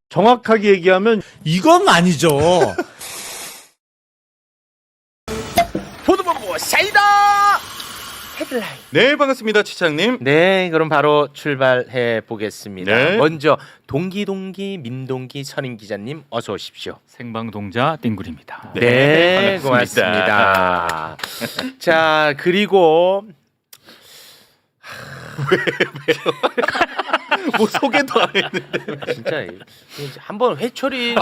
정확하게 얘기하면 이건 아니죠. 보도본부 사이다 헤드라인. 네, 반갑습니다, 치장님. 네, 그럼 바로 출발해 보겠습니다. 네. 먼저 동기 민동기 선임 기자님 어서 오십시오. 생방동자 띵굴입니다. 네, 반갑습니다. 고맙습니다. 자, 그리고 뭐 소개도 안 했는데. 진짜 한번 회초리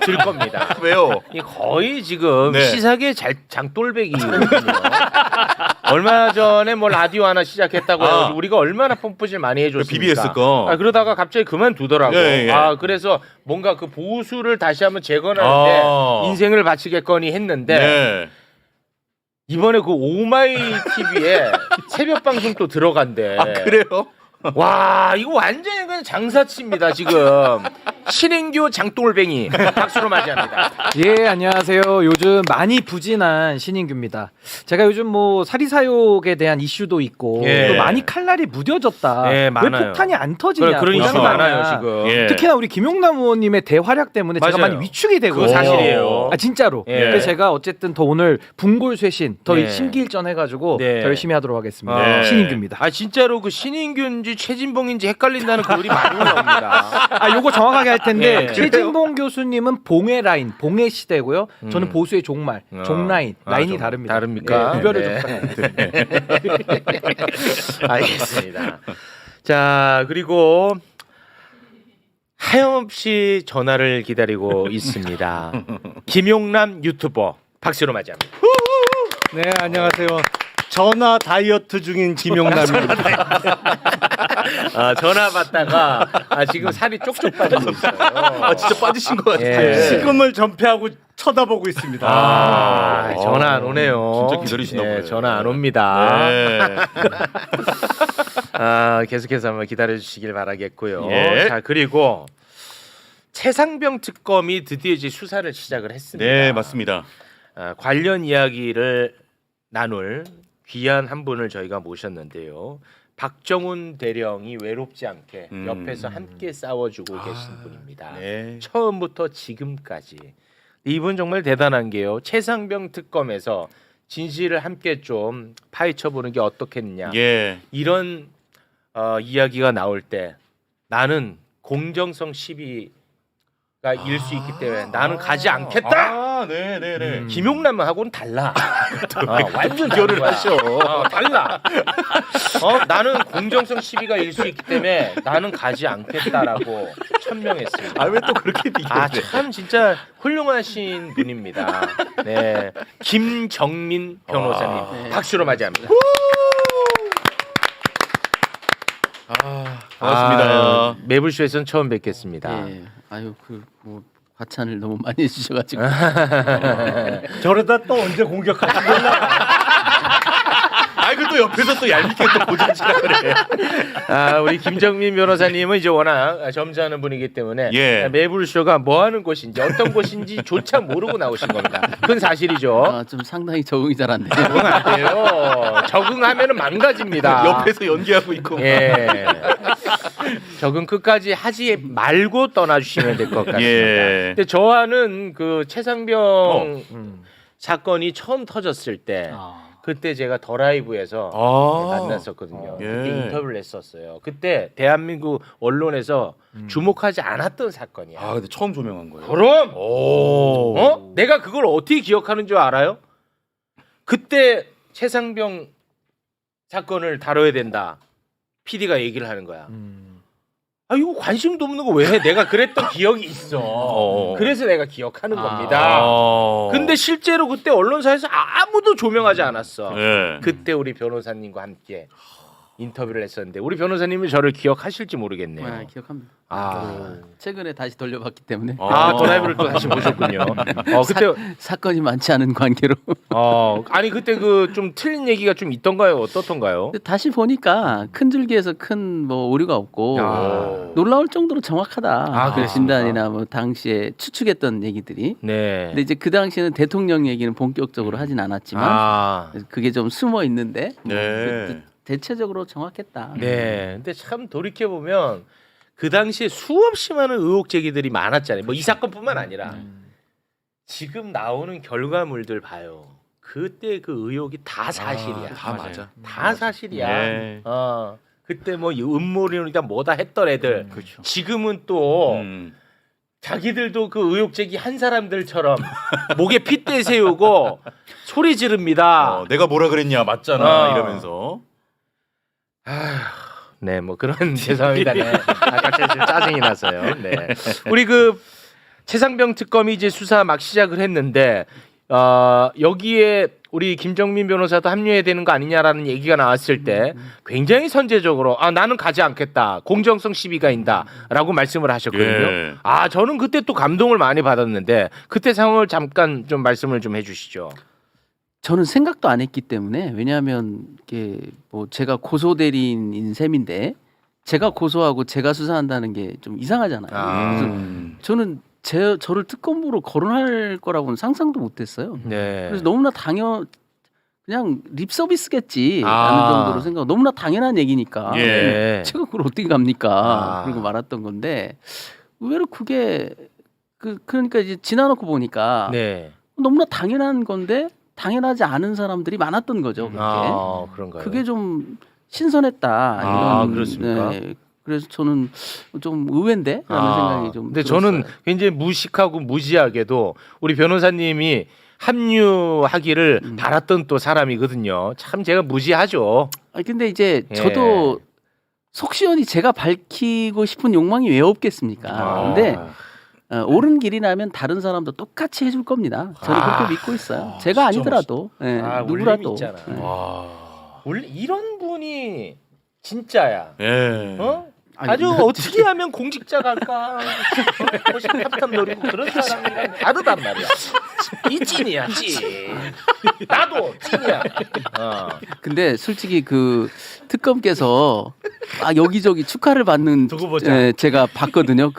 들 겁니다. 왜요? 이 거의 지금 네. 시사계 장돌배기거든요. 얼마 전에 뭐 라디오 하나 시작했다고 해서 우리가 얼마나 펌프질 많이 해줬습니까? BBS 거. 그러다가 갑자기 그만두더라고. 예, 예. 그래서 뭔가 그 보수를 다시 한번 재건하는데 인생을 바치겠거니 했는데 네. 이번에 그 오마이 TV에 새벽 방송 또 들어간대. 아, 그래요? 와, 이거 완전히 그냥 장사치입니다 지금. 신인규 장돌뱅이 박수로 맞이합니다. 예, 안녕하세요. 요즘 많이 부진한 신인규입니다. 제가 요즘 뭐 사리사욕에 대한 이슈도 있고 예. 또 많이 칼날이 무뎌졌다. 예, 왜 많아요. 폭탄이 안 터지냐. 그런 이슈 고장나냐. 많아요 지금. 예. 특히나 우리 김용남 의원님의 대활약 때문에 제가 맞아요. 많이 위축이 되고 그거 사실이에요. 진짜로. 예. 그래서 제가 어쨌든 더 오늘 분골쇄신 더 네. 심기일전 해가지고 네. 더 열심히 하도록 하겠습니다. 네. 신인규입니다. 아 진짜로 그 신인규인지 최진봉인지 헷갈린다는 글이 많이 올라옵니다. 요거 정확하게 할 텐데 예. 최진봉 교수님은 봉의 라인, 봉의 시대고요. 저는 보수의 종말, 종라인, 라인이 좀 다릅니다. 다릅니까? 예, 구별을 네. 좀 부탁드립니다. 알겠습니다. 자 그리고 하염없이 전화를 기다리고 있습니다. 김용남 유튜버 박수로 맞이합니다. 네, 안녕하세요. 전화 다이어트 중인 김용남입니다. 전화 받다가 지금 살이 쪽쪽 빠지고 있어요. 진짜 빠지신 것 같아요. 예. 식음을 전폐하고 쳐다보고 있습니다. 전화 안 오네요. 진짜 기다리시나 보네요. 전화 안 옵니다. 네. 계속해서 한번 기다려주시길 바라겠고요. 예. 자 그리고 최상병 특검이 드디어 이제 수사를 시작을 했습니다. 네, 맞습니다. 관련 이야기를 나눌 귀한 한 분을 저희가 모셨는데요. 박정훈 대령이 외롭지 않게 옆에서 함께 싸워주고 계신 분입니다. 네. 처음부터 지금까지 이분 정말 대단한 게요. 최상병 특검에서 진실을 함께 좀 파헤쳐 보는 게 어떻겠느냐. 예. 이런 이야기가 나올 때 나는 공정성 시비가 일 수 있기 때문에 나는 가지 않겠다. 네, 네, 네. 김용남하고는 달라. 완전 결을 하셔. 달라. 나는 공정성 시비가 일 수 있기 때문에 나는 가지 않겠다라고 천명했습니다. 왜 또 그렇게 비교해? 참 진짜 훌륭하신 분입니다. 네, 김정민 변호사님 박수로 맞이합니다. 반갑습니다. 매불쇼에서는 처음 뵙겠습니다. 예. 아유 뭐 과찬을 너무 많이 해주셔가지고 저러다 또 언제 공격할지 몰라. 또 옆에서 또 얄밉게 또 보자지라 그래. 우리 김정민 변호사님은 이제 워낙 점잖은 분이기 때문에 예. 매불쇼가 뭐 하는 곳인지 어떤 곳인지조차 모르고 나오신 겁니다. 그건 사실이죠. 좀 상당히 적응이 잘 안 돼요. 적응 안 돼요. 적응하면은 망가집니다. 옆에서 연기하고 있고. 예. 적응 끝까지 하지 말고 떠나주시면 될 것 같습니다. 예. 근데 저와는 그 최상병 사건이 처음 터졌을 때 그때 제가 더 라이브에서 만났었거든요. 예. 그때 인터뷰를 했었어요. 그때 대한민국 언론에서 주목하지 않았던 사건이야. 근데 처음 조명한 거예요. 그럼 내가 그걸 어떻게 기억하는 줄 알아요? 그때 최상병 사건을 다뤄야 된다. PD가 얘기를 하는 거야. 이거 관심도 없는 거 왜 해? 내가 그랬던 기억이 있어. 그래서 내가 기억하는 겁니다. 근데 실제로 그때 언론사에서 아무도 조명하지 않았어. 예. 그때 우리 변호사님과 함께 인터뷰를 했었는데 우리 변호사님은 저를 기억하실지 모르겠네요. 기억합니다. 아, 최근에 다시 돌려봤기 때문에 도라이브를 또 다시 보셨군요. 그때 사건이 많지 않은 관계로 아니 그때 그 좀 틀린 얘기가 좀 있던가요? 어떻던가요? 근데 다시 보니까 큰 줄기에서 큰 뭐 오류가 없고 놀라울 정도로 정확하다. 그 그렇습니까? 진단이나 뭐 당시에 추측했던 얘기들이. 네. 근데 이제 그 당시에는 대통령 얘기는 본격적으로 하진 않았지만 그게 좀 숨어 있는데 네. 대체적으로 정확했다. 네. 근데 참 돌이켜 보면 그 당시에 수없이 많은 의혹 제기들이 많았잖아요. 뭐 이 사건뿐만 아니라 지금 나오는 결과물들 봐요. 그때 그 의혹이 다 사실이야. 다 맞아요. 맞아. 다 사실이야. 네. 그때 뭐 음모론이다 뭐다 했던 애들 그렇죠. 지금은 또 자기들도 그 의혹 제기 한 사람들처럼 목에 핏대 세우고 소리 지릅니다. 내가 뭐라 그랬냐 맞잖아 어. 이러면서. 네, 뭐 그런 죄송합니다. 네. 갑자기 좀 짜증이 나서요. 네. 우리 그 최상병 특검이 이제 수사 막 시작을 했는데 여기에 우리 김정민 변호사도 합류해야 되는 거 아니냐라는 얘기가 나왔을 때 굉장히 선제적으로 나는 가지 않겠다. 공정성 시비가 있다라고 말씀을 하셨거든요. 예. 저는 그때 또 감동을 많이 받았는데 그때 상황을 잠깐 좀 말씀을 좀 해주시죠. 저는 생각도 안 했기 때문에 왜냐하면 이게 뭐 제가 고소 대리인인 셈인데 제가 고소하고 제가 수사한다는 게 좀 이상하잖아요. 그래서 저는 저를 특검으로 거론할 거라고는 상상도 못했어요. 네. 그래서 너무나 그냥 립 서비스겠지 아. 라는 정도로 생각. 너무나 당연한 얘기니까. 예. 제가 그걸 어떻게 갑니까? 아. 그러고 말았던 건데 의외로 그게 그러니까 이제 지나놓고 보니까 네. 너무나 당연한 건데 당연하지 않은 사람들이 많았던 거죠. 그렇게. 그런가요? 그게 좀 신선했다. 이런. 그렇습니까? 네. 그래서 저는 좀 의외인데라는 생각이 좀. 근데 들었어요. 저는 굉장히 무식하고 무지하게도 우리 변호사님이 합류하기를 바랐던 또 사람이거든요. 참 제가 무지하죠. 근데 이제 예. 저도 속 시원히 제가 밝히고 싶은 욕망이 왜 없겠습니까? 근데 옳은 길이라면 다른 사람도 똑같이 해줄 겁니다. 저는 그렇게 믿고 있어요. 제가 아니더라도 예, 울림이 누구라도. 있잖아. 예. 원래 이런 분이 진짜야. 예. 아주 어떻게 하면 공직자 갈까? 호시탐탐 노리고 그런 사람이랑 다르단 말이야. 이 찐이야, 찐. 나도 찐이야. 근데 솔직히 그 특검께서 여기저기 축하를 받는 두고 보자. 예, 제가 봤거든요.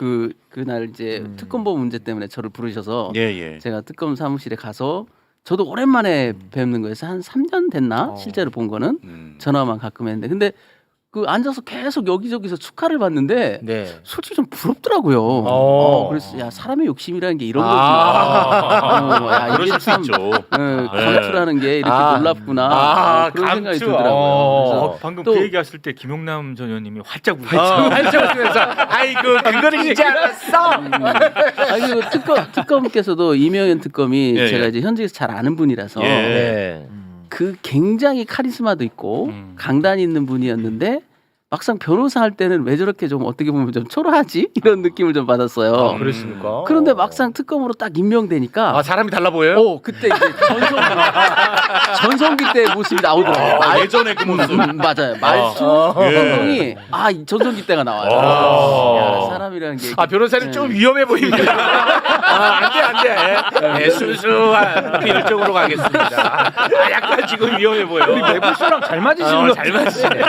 그날 이제 특검보 문제 때문에 저를 부르셔서 예. 제가 특검 사무실에 가서 저도 오랜만에 뵙는 거에서 한 3년 됐나 실제로 본 거는 전화만 가끔 했는데 근데 그 앉아서 계속 여기저기서 축하를 받는데 네. 솔직히 좀 부럽더라고요. 그래서 야 사람의 욕심이라는 게 이런 거구나. 야, 이게 그러실 수 참 있죠. 감투라는 게 이렇게 놀랍구나. 그런 생각이 감투. 들더라고요. 그래서 방금 또- 그 얘기했을 때 김용남 전 의원님이 활짝 한쪽에서 아이고 그거는 이제 알았어. 아니 그 특검께서도 이명현 특검이 예, 제가 예. 이제 현직에서 잘 아는 분이라서 예. 네. 그 굉장히 카리스마도 있고 강단이 있는 분이었는데 막상 변호사 할 때는 왜 저렇게 좀 어떻게 보면 좀 초라하지 이런 느낌을 좀 받았어요. 그렇습니까? 그런데 막상 특검으로 딱 임명되니까 사람이 달라 보여요? 그때 이제 전성기 때 모습이 나오더라고요. 예전에 그 모습. 맞아요. 말수 예. 행동이 이 전성기 때가 나와요. 야, 사람이라는 게 변호사님 좀 위험해 보입니다. 안 돼. 순수한 비율적으로 가겠습니다. 약간 지금 위험해 보여. 우리 매부수랑 잘 맞으시는 거 잘 맞으시네.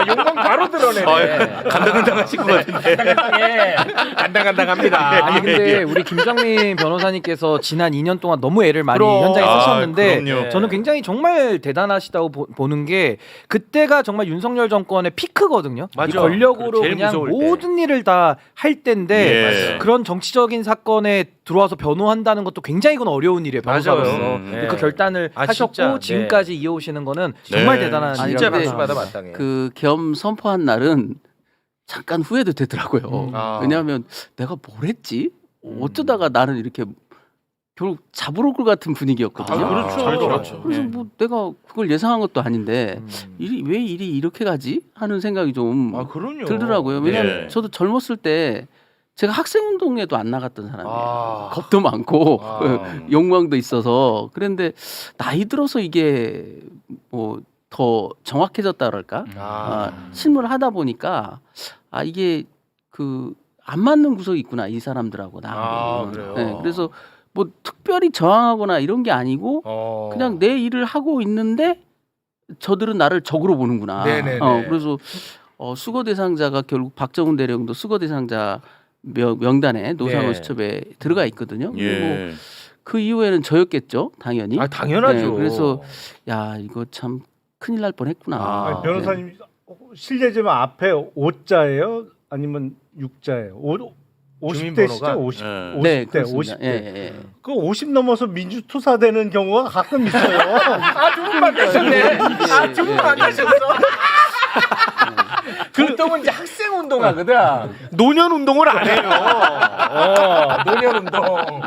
욕망 바로 드러내네. 간당간당하실 것 같은데. 간당간당합니다. 아니 근데 우리 김정민 변호사님께서 지난 2년 동안 너무 애를 많이 그럼. 현장에 쓰셨는데 그럼요. 저는 굉장히 정말 대단하시다고 보는 게 그때가 정말 윤석열 정권의 피크거든요. 맞아. 이 권력으로 제일 그냥 무서울 때. 모든 일을 다 할 때인데 예. 그런 정치적인 사건에 들어와서 변호한다는 것도 굉장히 그건 어려운 일이에요. 변호사로서. 맞아요. 근데 그 결단을 하셨고 진짜. 네. 지금까지 이어오시는 거는 정말 네. 대단한 아니, 진짜 근데 박수 받아 마땅해. 그 겸 선포한 날은 잠깐 후회도 되더라고요. 왜냐하면 내가 뭘 했지? 어쩌다가 나는 이렇게 결국 잡으러 올 같은 분위기였거든요. 그렇죠. 그래서 뭐 내가 그걸 예상한 것도 아닌데 왜 일이 이렇게 가지? 하는 생각이 좀 그럼요. 들더라고요. 왜냐하면 예. 저도 젊었을 때 제가 학생운동에도 안 나갔던 사람이에요. 겁도 많고 욕망도 있어서 그런데 나이 들어서 이게 뭐 더 정확해졌다 그럴까? 실무를 하다 보니까 이게 그 안 맞는 구석이 있구나 이 사람들하고 나. 그래요? 네, 그래서 뭐 특별히 저항하거나 이런 게 아니고 그냥 내 일을 하고 있는데 저들은 나를 적으로 보는구나. 네네네. 그래서 수거 대상자가 결국 박정훈 대령도 수거 대상자 명단에 노상원 네. 수첩에 들어가 있거든요. 그리고 예. 그 이후에는 저였겠죠, 당연히. 당연하죠. 네, 그래서 야 이거 참 큰일 날 뻔했구나. 변호사님 실례지만 앞에 오자예요? 아니면 56자예요. 50대시죠? 주민번호가? 50, 네. 50대, 네, 그렇습니다. 50대. 예, 예. 그 50 넘어서 민주투사 되는 경우가 가끔 있어요. 두 분 만나셨네. 두 분 만나셨어. 보통은 이제 학생 운동하거든. 노년 운동을 안 해요. 노년 운동.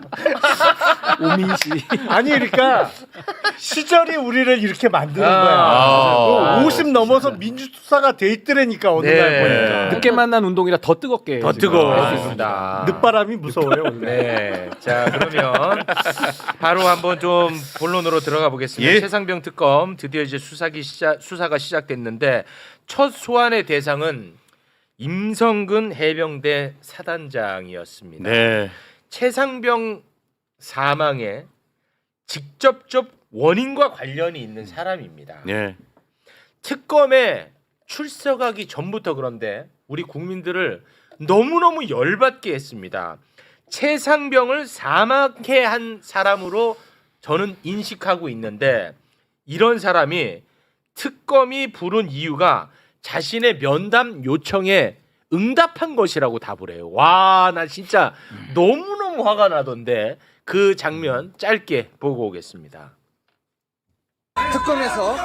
오민씨. 아니 그러니까 시절이 우리를 이렇게 만드는 아. 거야. 아, 50 넘어서 민주투사가 돼 있더라니까 어느 네. 날 보니까. 늦게 만난 운동이라 더 뜨겁게. 더 지금. 뜨거워졌습니다. 늦바람이 무서워요. 오늘. 네. 자, 그러면 바로 한번 좀 본론으로 들어가 보겠습니다. 예. 최상병 특검 드디어 이제 수사가 시작됐는데 첫 소환의 대상은 임성근 해병대 사단장이었습니다. 네. 최상병 사망의 직접적 원인과 관련이 있는 사람입니다. 네. 특검에 출석하기 전부터 그런데 우리 국민들을 너무너무 열받게 했습니다. 최상병을 사망케 한 사람으로 저는 인식하고 있는데 이런 사람이 특검이 부른 이유가 자신의 면담 요청에 응답한 것이라고 답을 해요. 와, 나 진짜 너무너무 화가 나던데 그 장면 짧게 보고 오겠습니다. 특검에서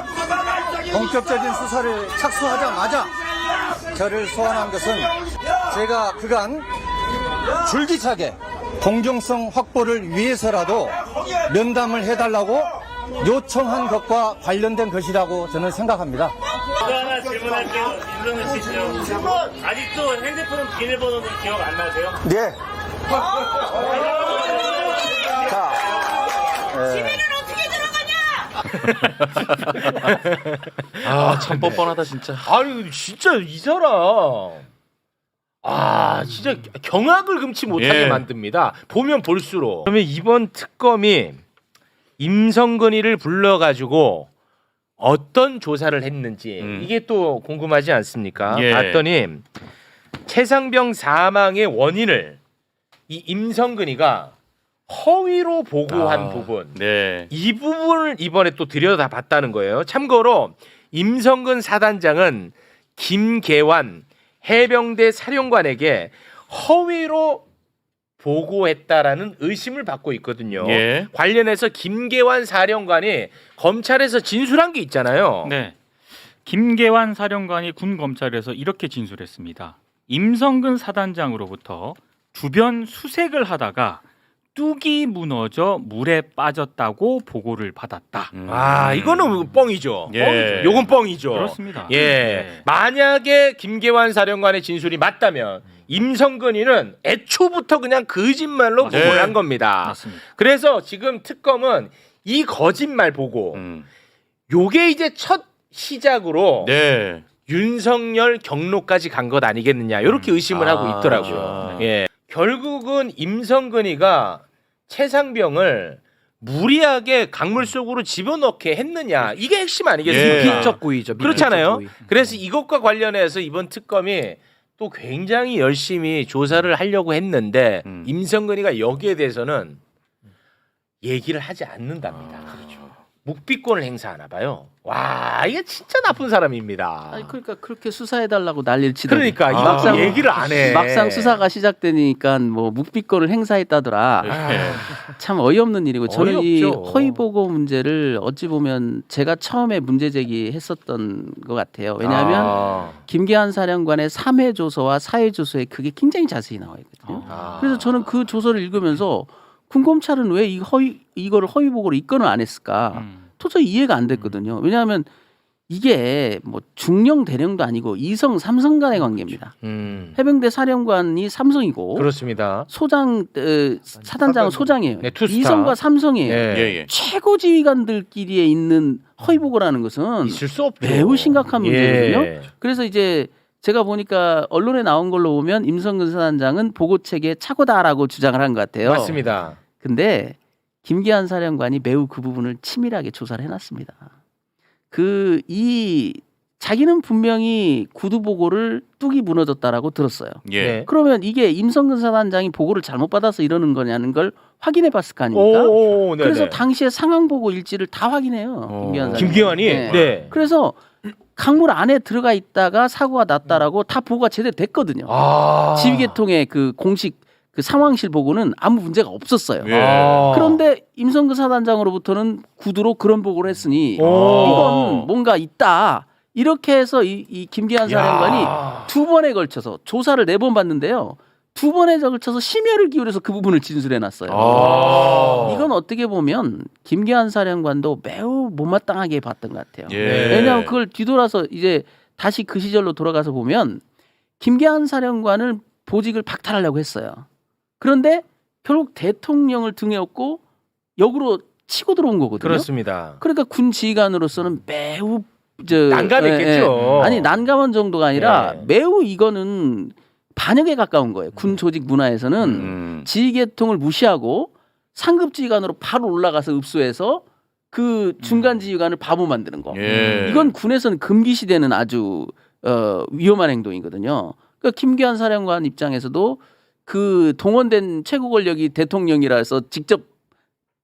본격적인 수사를 착수하자마자 저를 소환한 것은 제가 그간 줄기차게 공정성 확보를 위해서라도 면담을 해달라고 요청한 것과 관련된 것이라고 저는 생각합니다. 하나 질문할게요. 임성근 씨죠. 아직도 핸드폰 비밀번호는 기억 안 나세요? 네. 자, 아, 참 뻔뻔하다 진짜. 아니 진짜 이 사람 진짜 경악을 금치 못하게 예. 만듭니다. 보면 볼수록. 그러면 이번 특검이 임성근이를 불러가지고 어떤 조사를 했는지 이게 또 궁금하지 않습니까? 예. 봤더니 최상병 사망의 원인을 이 임성근이가 허위로 보고한 부분 네. 이 부분을 이번에 또 들여다봤다는 거예요. 참고로 임성근 사단장은 김계환 해병대 사령관에게 허위로 보고했다라는 의심을 받고 있거든요. 예. 관련해서 김계환 사령관이 검찰에서 진술한 게 있잖아요. 네. 김계환 사령관이 군 검찰에서 이렇게 진술했습니다. 임성근 사단장으로부터 주변 수색을 하다가 뚝이 무너져 물에 빠졌다고 보고를 받았다. 이거는 뻥이죠. 예. 뻥이죠. 요건 뻥이죠. 그렇습니다. 예. 네. 만약에 김계환 사령관의 진술이 맞다면 임성근이는 애초부터 그냥 거짓말로 네. 보고를 한 겁니다. 맞습니다. 그래서 지금 특검은 이 거짓말 보고 요게 이제 첫 시작으로 네. 윤석열 경로까지 간 것 아니겠느냐 이렇게 의심을 하고 있더라고요. 그렇죠. 예. 결국은 임성근이가 최상병을 무리하게 강물 속으로 집어넣게 했느냐 이게 핵심 아니겠습니까? 예. 미적구이죠. 그렇잖아요. 미적구이. 그래서 이것과 관련해서 이번 특검이 또 굉장히 열심히 조사를 하려고 했는데 임성근이가 여기에 대해서는 얘기를 하지 않는답니다. 묵비권을 행사하나 봐요. 와, 이게 진짜 나쁜 사람입니다. 아니 그러니까 그렇게 수사해달라고 난리를 치더니 그러니까 이거 얘기를 안 해. 막상 수사가 시작되니까 뭐 묵비권을 행사했다더라. 참 어이없는 일이고 저는 이 어이없죠. 허위 보고 문제를 어찌 보면 제가 처음에 문제 제기했었던 것 같아요. 왜냐하면 김계환 사령관의 3회 조서와 4회 조서에 그게 굉장히 자세히 나와 있거든요. 그래서 저는 그 조서를 읽으면서 군검찰은 왜 이거를 허위 보고를 입건을 안 했을까? 도저히 이해가 안 됐거든요. 왜냐하면 이게 뭐 중령 대령도 아니고 이성 삼성 간의 관계입니다. 해병대 사령관이 삼성이고 그렇습니다. 사단장은 소장이에요. 네, 투스타. 이성과 삼성이에요. 예. 예. 최고 지휘관들끼리에 있는 허위 보고라는 것은 있을 수 없죠. 매우 심각한 문제거든요. 예. 그래서 이제 제가 보니까 언론에 나온 걸로 보면 임성근 사단장은 보고 체계에 착오다라고 주장을 한 것 같아요. 맞습니다. 근데 김계환 사령관이 매우 그 부분을 치밀하게 조사를 해놨습니다. 자기는 분명히 구두 보고를 뚝이 무너졌다라고 들었어요. 예. 네. 그러면 이게 임성근 사단장이 보고를 잘못 받아서 이러는 거냐는 걸 확인해봤을 거 아닙니까? 오, 네네. 그래서 당시에 상황 보고 일지를 다 확인해요. 김계환 사령관. 김계환이 네. 네. 그래서 강물 안에 들어가 있다가 사고가 났다라고 다 보고가 제대로 됐거든요. 지휘계통의 그 공식 그 상황실 보고는 아무 문제가 없었어요. 예. 그런데 임성근 사단장으로부터는 구두로 그런 보고를 했으니 이건 뭔가 있다. 이렇게 해서 이 김기한 사령관이 두 번에 걸쳐서 조사를 4번 받는데요. 2번에 걸쳐서 심혈을 기울여서 그 부분을 진술해놨어요. 이건 어떻게 보면 김기한 사령관도 매우 못마땅하게 봤던 것 같아요. 예. 왜냐하면 그걸 뒤돌아서 이제 다시 그 시절로 돌아가서 보면 김기한 사령관을 보직을 박탈하려고 했어요. 그런데 결국 대통령을 등에 업고 역으로 치고 들어온 거거든요. 그렇습니다. 그러니까 군 지휘관으로서는 매우 난감했겠죠. 아니 난감한 정도가 아니라 예. 매우 이거는 반역에 가까운 거예요. 군 조직 문화에서는 지휘계통을 무시하고 상급 지휘관으로 바로 올라가서 읍소해서 그 중간 지휘관을 바보 만드는 거. 예. 이건 군에서는 금기시되는 아주 위험한 행동이거든요. 그러니까 김기한 사령관 입장에서도 그 동원된 최고 권력이 대통령이라서 직접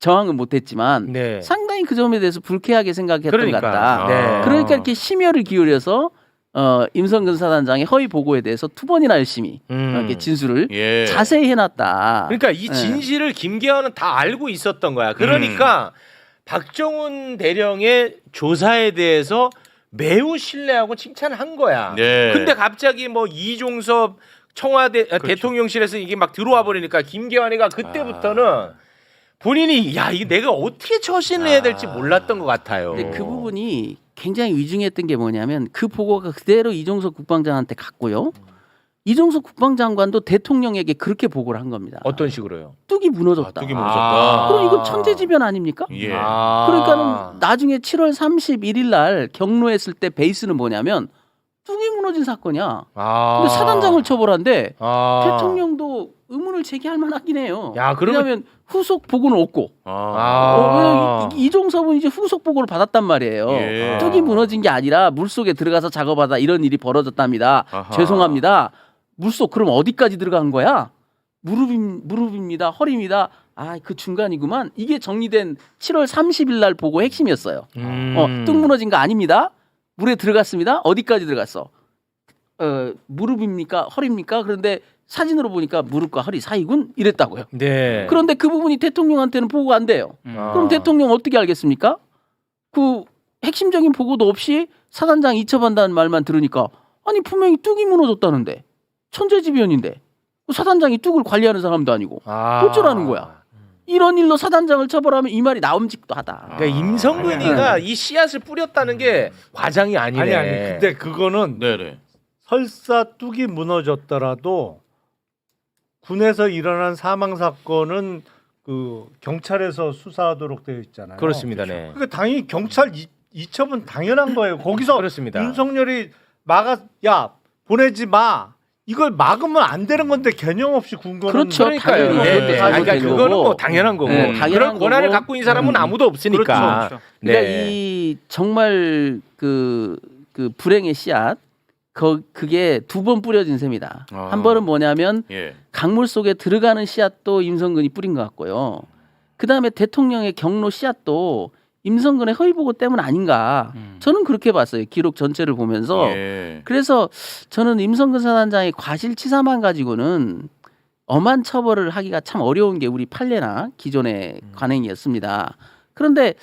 저항은 못했지만 네. 상당히 그 점에 대해서 불쾌하게 생각했던 그러니까. 것 같다. 네. 그러니까 이렇게 심혈을 기울여서 임성근 사단장의 허위 보고에 대해서 2번이나 열심히 이렇게 진술을 예. 자세히 해놨다. 그러니까 이 진실을 김기현은 다 알고 있었던 거야. 그러니까 박정훈 대령의 조사에 대해서 매우 신뢰하고 칭찬한 거야. 네. 근데 갑자기 뭐 이종섭 청와대 대통령실에서 이게 막 들어와 버리니까 김기현이가 그때부터는 본인이 야 이게 내가 어떻게 처신을 해야 될지 몰랐던 것 같아요. 근데 그 부분이 굉장히 위중했던 게 뭐냐면 그 보고가 그대로 이종석 국방장한테 갔고요. 이종석 국방장관도 대통령에게 그렇게 보고를 한 겁니다. 어떤 식으로요? 뚝이 무너졌다. 뚝이 무너졌다. 그럼 이건 천재지변 아닙니까? 예. 그러니까는 나중에 7월 31일 날 경로했을 때 베이스는 뭐냐면 뚝이 무너진 사건이야. 근데 사단장을 처벌한데 대통령도 의문을 제기할 만하긴 해요. 야, 그러면- 왜냐하면 후속 보고는 없고 이종섭은 이제 후속 보고를 받았단 말이에요. 예. 뚝이 무너진 게 아니라 물속에 들어가서 작업하다 이런 일이 벌어졌답니다. 아하. 죄송합니다. 물속 그럼 어디까지 들어간 거야? 무릎입니다. 허리입니다. 아, 그 중간이구만. 이게 정리된 7월 30일 날 보고 핵심이었어요. 뚝 무너진 거 아닙니다. 물에 들어갔습니다. 어디까지 들어갔어? 무릎입니까? 허리입니까? 그런데 사진으로 보니까 무릎과 허리 사이군 이랬다고요. 네. 그런데 그 부분이 대통령한테는 보고가 안 돼요. 그럼 대통령 어떻게 알겠습니까? 그 핵심적인 보고도 없이 사단장 이첩한다는 말만 들으니까 아니 분명히 뚝이 무너졌다는데 천재지변인데 사단장이 뚝을 관리하는 사람도 아니고 어쩌라는 거야. 이런 일로 사단장을 처벌하면 이 말이 나옴직도 하다. 그러니까 임성근이가 이 씨앗을 뿌렸다는 게 과장이 아니네. 아니 근데 그거는 네네. 설사 뚝이 무너졌더라도 군에서 일어난 사망 사건은 그 경찰에서 수사하도록 되어 있잖아요. 그렇습니다. 네. 그러니까 당연히 경찰 이첩은 당연한 거예요. 거기서 그렇습니다. 윤석열이 야 보내지 마. 이걸 막으면 안 되는 건데 개념 없이 군 거는 그렇죠. 그러니까요. 당연히 네, 그것도 네. 사실은 그러니까 되는 그거는 거고. 뭐 당연한 거고. 네, 당연한 그런 권한을 거고. 갖고 있는 사람은 아무도 없으니까. 그렇죠. 네. 그러니까 이 정말 그 불행의 씨앗 그게 2번 뿌려진 셈이다. 한 번은 뭐냐면 예. 강물 속에 들어가는 씨앗도 임성근이 뿌린 것 같고요. 그 다음에 대통령의 경로 씨앗도 임성근의 허위 보고 때문 아닌가. 저는 그렇게 봤어요. 기록 전체를 보면서. 예. 그래서 저는 임성근 사단장의 과실치사만 가지고는 엄한 처벌을 하기가 참 어려운 게 우리 판례나 기존의 관행이었습니다. 그런데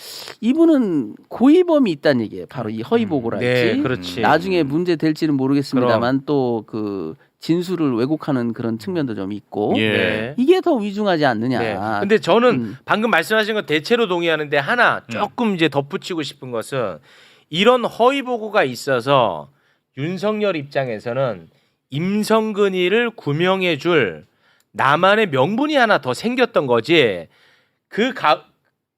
이분은 고의범이 있다는 얘기예요. 바로 이 허위 보고랄지. 네, 그렇지. 나중에 문제 될지는 모르겠습니다만 또 그 진술을 왜곡하는 그런 측면도 좀 있고 예. 이게 더 위중하지 않느냐. 네. 근데 저는 음. 방금 말씀하신 건 대체로 동의하는데 하나 조금 이제 덧붙이고 싶은 것은 이런 허위 보고가 있어서 윤석열 입장에서는 임성근이를 구명해줄 나만의 명분이 하나 더 생겼던 거지.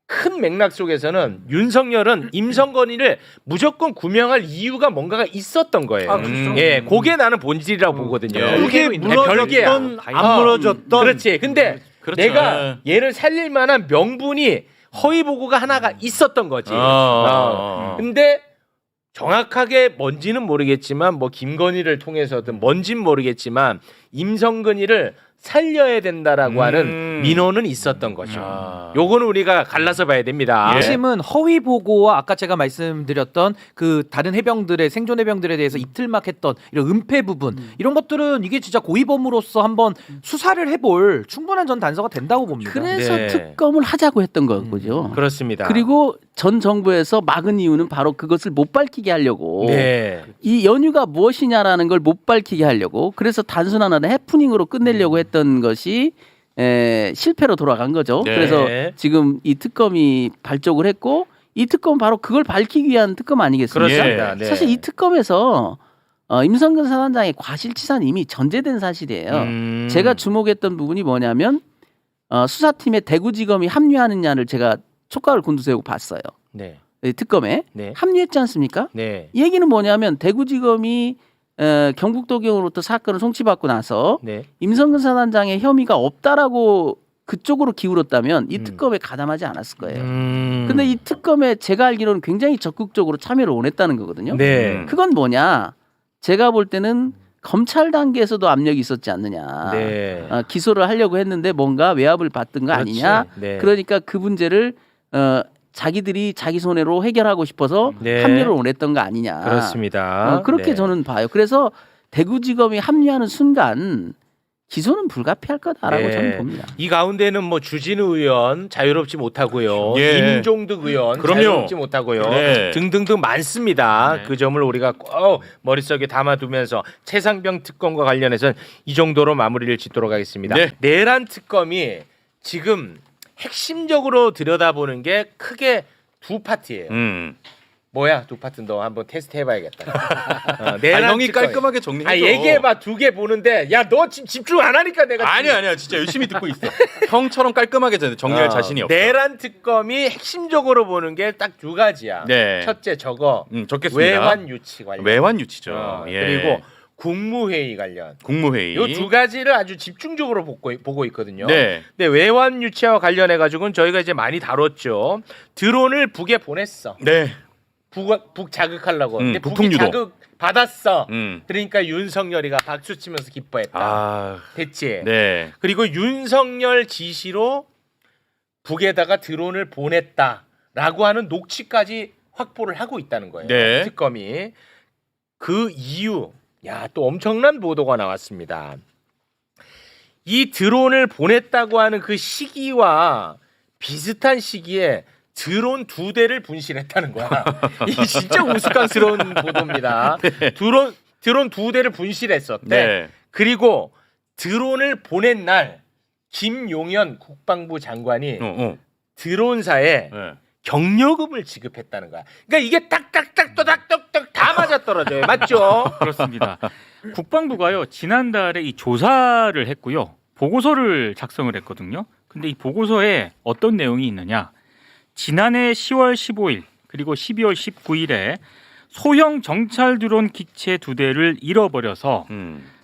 큰 맥락 속에서는 윤석열은 임성근이를 무조건 구명할 이유가 뭔가가 있었던 거예요. 그렇죠. 예, 그게 나는 본질이라고 보거든요. 이게 이게 별개야. 무너졌던 안 무너졌던 그렇지. 근데 그렇죠. 내가 얘를 살릴 만한 명분이 허위 보고가 하나가 있었던 거지. 근데 정확하게 뭔지는 모르겠지만 뭐 김건희를 통해서든 뭔진 모르겠지만 임성근이를 살려야 된다라고 하는 민원은 있었던 거죠. 요거는 우리가 갈라서 봐야 됩니다. 핵심은 허위 보고와 아까 제가 말씀드렸던 그 다른 해병들의 생존 해병들에 대해서 입틀막 했던 이런 은폐 부분 이런 것들은 이게 진짜 고위범으로서 한번 수사를 해볼 충분한 전 단서가 된다고 봅니다. 그래서 네. 특검을 하자고 했던 거죠. 그렇습니다. 그리고 전 정부에서 막은 이유는 바로 그것을 못 밝히게 하려고 네. 이 연유가 무엇이냐라는 걸 못 밝히게 하려고 그래서 단순한 하나의 해프닝으로 끝내려고 했던 것이 실패로 돌아간 거죠. 네. 그래서 지금 이 특검이 발족을 했고 이 특검은 바로 그걸 밝히기 위한 특검 아니겠습니까? 그렇습니다. 네. 사실 이 특검에서 임성근 사단장의 과실치사는 이미 전제된 사실이에요. 제가 주목했던 부분이 뭐냐면 수사팀에 대구지검이 합류하느냐를 제가 촉각을 곤두세우고 봤어요. 네. 이 특검에 네. 합류했지 않습니까? 네. 이 얘기는 뭐냐면 대구지검이 경북도경으로부터 사건을 송치받고 나서 네. 임성근 사단장의 혐의가 없다라고 그쪽으로 기울었다면 이 특검에 가담하지 않았을 거예요. 근데 이 특검에 제가 알기로는 굉장히 적극적으로 참여를 원했다는 거거든요. 네. 그건 뭐냐? 제가 볼 때는 검찰 단계에서도 압력이 있었지 않느냐. 네. 기소를 하려고 했는데 뭔가 외압을 받던 거 그렇지. 아니냐. 네. 그러니까 그 문제를 자기들이 자기 손해로 해결하고 싶어서 네. 합류를 원했던 거 아니냐. 그렇습니다. 그렇게 네. 저는 봐요. 그래서 대구지검이 합류하는 순간 기소는 불가피할 거다라고 네. 저는 봅니다. 이 가운데는 뭐 주진우 의원 자유롭지 못하고요. 예. 임종득 의원 그럼요. 자유롭지 못하고요. 네. 등등등 많습니다. 네. 그 점을 우리가 꼭 머릿속에 담아두면서 최상병 특검과 관련해서는 이 정도로 마무리를 짓도록 하겠습니다. 네. 내란 특검이 지금 핵심적으로 들여다보는 게 크게 두 파트예요. 뭐야 두 파트 너 한번 테스트 해봐야겠다. 내란 형이 특검이. 깔끔하게 정리해줘. 아 얘기해봐 두 개 보는데 야 너 지금 집중 안 하니까 내가 아니야 진짜 열심히 듣고 있어. 형처럼 깔끔하게 정리할 자신이 없어. 내란 특검이 핵심적으로 보는 게 딱 두 가지야. 네. 첫째 저거 적겠습니다. 외환 유치 관련. 외환 유치죠. 예. 그리고 국무회의 관련. 국무회의. 이 두 가지를 아주 집중적으로 보고 있거든요. 네. 근데 외환 유치와 관련해 가지고는 저희가 이제 많이 다뤘죠. 드론을 북에 보냈어. 네. 북 자극하려고. 근데 북이 북풍유도. 자극 받았어. 음. 그러니까 윤석열이가 박수 치면서 기뻐했다. 아. 됐지. 네. 그리고 윤석열 지시로 북에다가 드론을 보냈다라고 하는 녹취까지 확보를 하고 있다는 거예요. 네. 특검이. 그 이유, 야, 또 엄청난 보도가 나왔습니다. 이 드론을 보냈다고 하는 그 시기와 비슷한 시기에 드론 2대를 분실했다는 거야. 이게 진짜 우스꽝스러운 보도입니다. 드론 2대를 분실했었대. 네. 그리고 드론을 보낸 날 김용현 국방부 장관이 드론사에 네. 경력금을 지급했다는 거야. 그러니까 이게 딱딱딱 또닥또닥 다 맞아떨어져요. 맞죠? 그렇습니다. 국방부가요 지난달에 이 조사를 했고요 보고서를 작성을 했거든요. 근데 이 보고서에 어떤 내용이 있느냐? 지난해 10월 15일 그리고 12월 19일에 소형 정찰 드론 기체 2대를 잃어버려서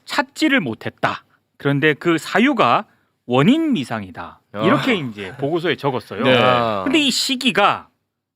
찾지를 못했다. 그런데 그 사유가 원인 미상이다. 이렇게 이제 보고서에 적었어요. 네. 근데 이 시기가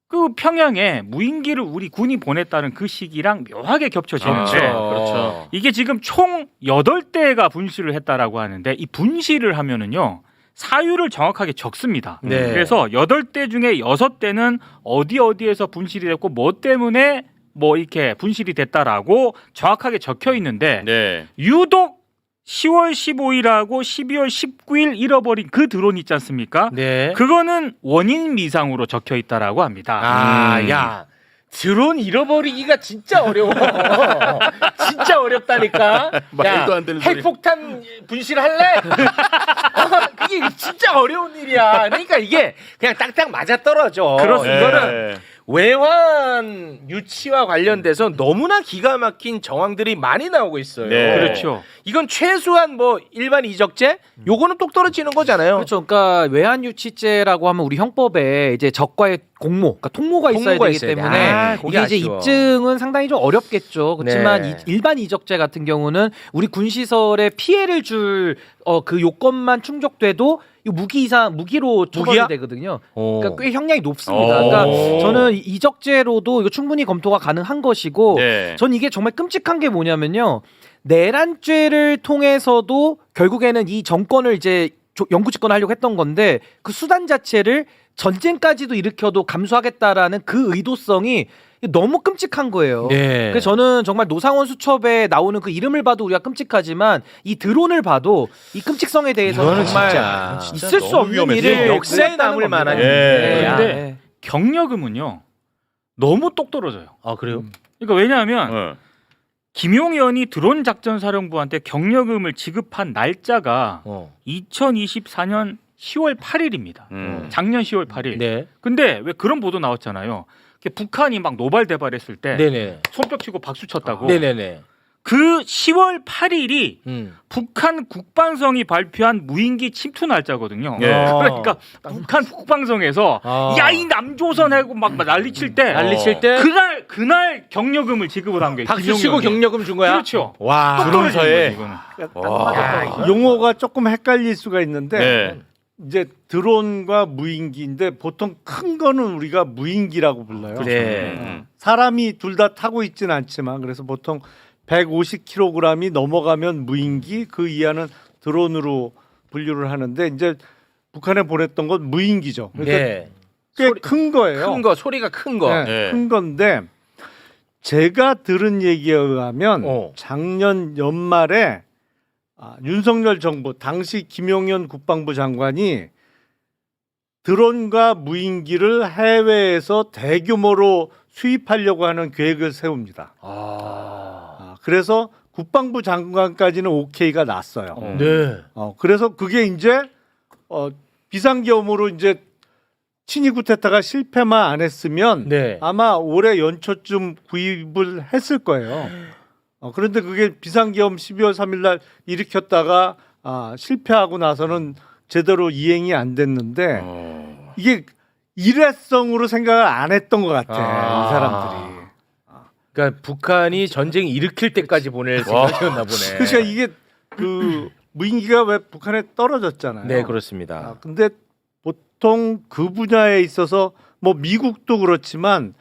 그 평양에 무인기를 우리 군이 보냈다는 그 시기랑 묘하게 겹쳐지는데 그렇죠. 이게 지금 총 8대가 분실을 했다라고 하는데 이 분실을 하면은요. 사유를 정확하게 적습니다. 네. 그래서 8대 중에 6대는 어디에서 분실이 됐고 뭐 때문에 뭐 이렇게 분실이 됐다라고 정확하게 적혀 있는데 네. 유독 10월 15일하고 12월 19일 잃어버린 그 드론 있지 않습니까? 네. 그거는 원인 미상으로 적혀 있다라고 합니다. 아, 야. 드론 잃어버리기가 진짜 어려워. 진짜 어렵다니까. 말도 안 되는 소리. 핵폭탄 분실할래? 그게 진짜 어려운 일이야. 그러니까 이게 그냥 딱딱 맞아떨어져. 그렇습니다. 이거는 외환 유치와 관련돼서 너무나 기가 막힌 정황들이 많이 나오고 있어요. 네. 그렇죠. 이건 최소한 뭐 일반 이적죄? 요거는 똑 떨어지는 거잖아요. 그렇죠. 그러니까 외환유치죄라고 하면 우리 형법에 이제 적과의 공모, 그러니까 통모가 있어야 통모가 되기 있어야 돼. 때문에 아, 그게 이게 이제 아쉬워. 입증은 상당히 좀 어렵겠죠. 그렇지만 네. 일반 이적죄 같은 경우는 우리 군시설에 피해를 줄 그 요건만 충족돼도 이 무기로 처벌이 무기야? 되거든요. 오. 그러니까 꽤 형량이 높습니다. 그러니까 저는 이적죄로도 이거 충분히 검토가 가능한 것이고, 네. 전 이게 정말 끔찍한 게 뭐냐면요. 내란죄를 통해서도 결국에는 이 정권을 이제 영구 집권하려고 했던 건데 그 수단 자체를 전쟁까지도 일으켜도 감수하겠다라는 그 의도성이 너무 끔찍한 거예요. 네. 그래서 저는 정말 노상원 수첩에 나오는 그 이름을 봐도 우리가 끔찍하지만 이 드론을 봐도 이 끔찍성에 대해서는 이거는 정말 진짜 있을 수 너무 없는 위험했죠. 일을 역사에 남을 만한 예. 일이야. 네. 경력음은요 너무 똑 떨어져요. 아 그래요? 그러니까 왜냐하면 어. 김용현이 드론 작전 사령부한테 경력음을 지급한 날짜가 2024년 10월 8일입니다. 작년 10월 8일. 네. 근데 왜 그런 보도 나왔잖아요. 북한이 막 노발대발했을 때 네네. 손뼉 치고 박수 쳤다고. 네네네. 그 10월 8일이 북한 국방성이 발표한 무인기 침투 날짜거든요. 예. 그러니까 북한 국방성에서 야 이 남조선 하고 막 난리칠 때 난리칠 때 그날 경력금을 지급을 한 거예요. 박수 치고 김용현이. 경력금 준 거야? 그렇죠. 와. 똑 떨어진 드론사에. 거예요, 이거는. 야, 용어가 조금 헷갈릴 수가 있는데 네. 이제 드론과 무인기인데 보통 큰 거는 우리가 무인기라고 불러요. 그래. 사람이 둘 다 타고 있지는 않지만 그래서 보통 150kg이 넘어가면 무인기, 그 이하는 드론으로 분류를 하는데 이제 북한에 보냈던 건 무인기죠. 그러니까 네. 꽤 큰 거예요. 큰 거, 소리가 큰 거. 네, 네. 큰 건데 제가 들은 얘기에 의하면 어. 작년 연말에 윤석열 정부 당시 김용현 국방부 장관이 드론과 무인기를 해외에서 대규모로 수입하려고 하는 계획을 세웁니다. 그래서 국방부 장관까지는 오케이가 났어요. 네. 그래서 그게 이제 비상계엄으로 이제 친위 쿠데타가 실패만 안 했으면 네. 아마 올해 연초쯤 구입을 했을 거예요. 그런데 그게 비상계엄 12월 3일 날 일으켰다가 실패하고 나서는 제대로 이행이 안 됐는데 이게 일회성으로 생각을 안 했던 것 같아. 이 사람들이. 그러니까 북한이 전쟁 일으킬 때까지 보낼 생각이었나 보네. 그러니까 이게 그 무인기가 왜 북한에 떨어졌잖아요. 네, 그렇습니다. 근데 보통 그 분야에 있어서 뭐 미국도 그렇지만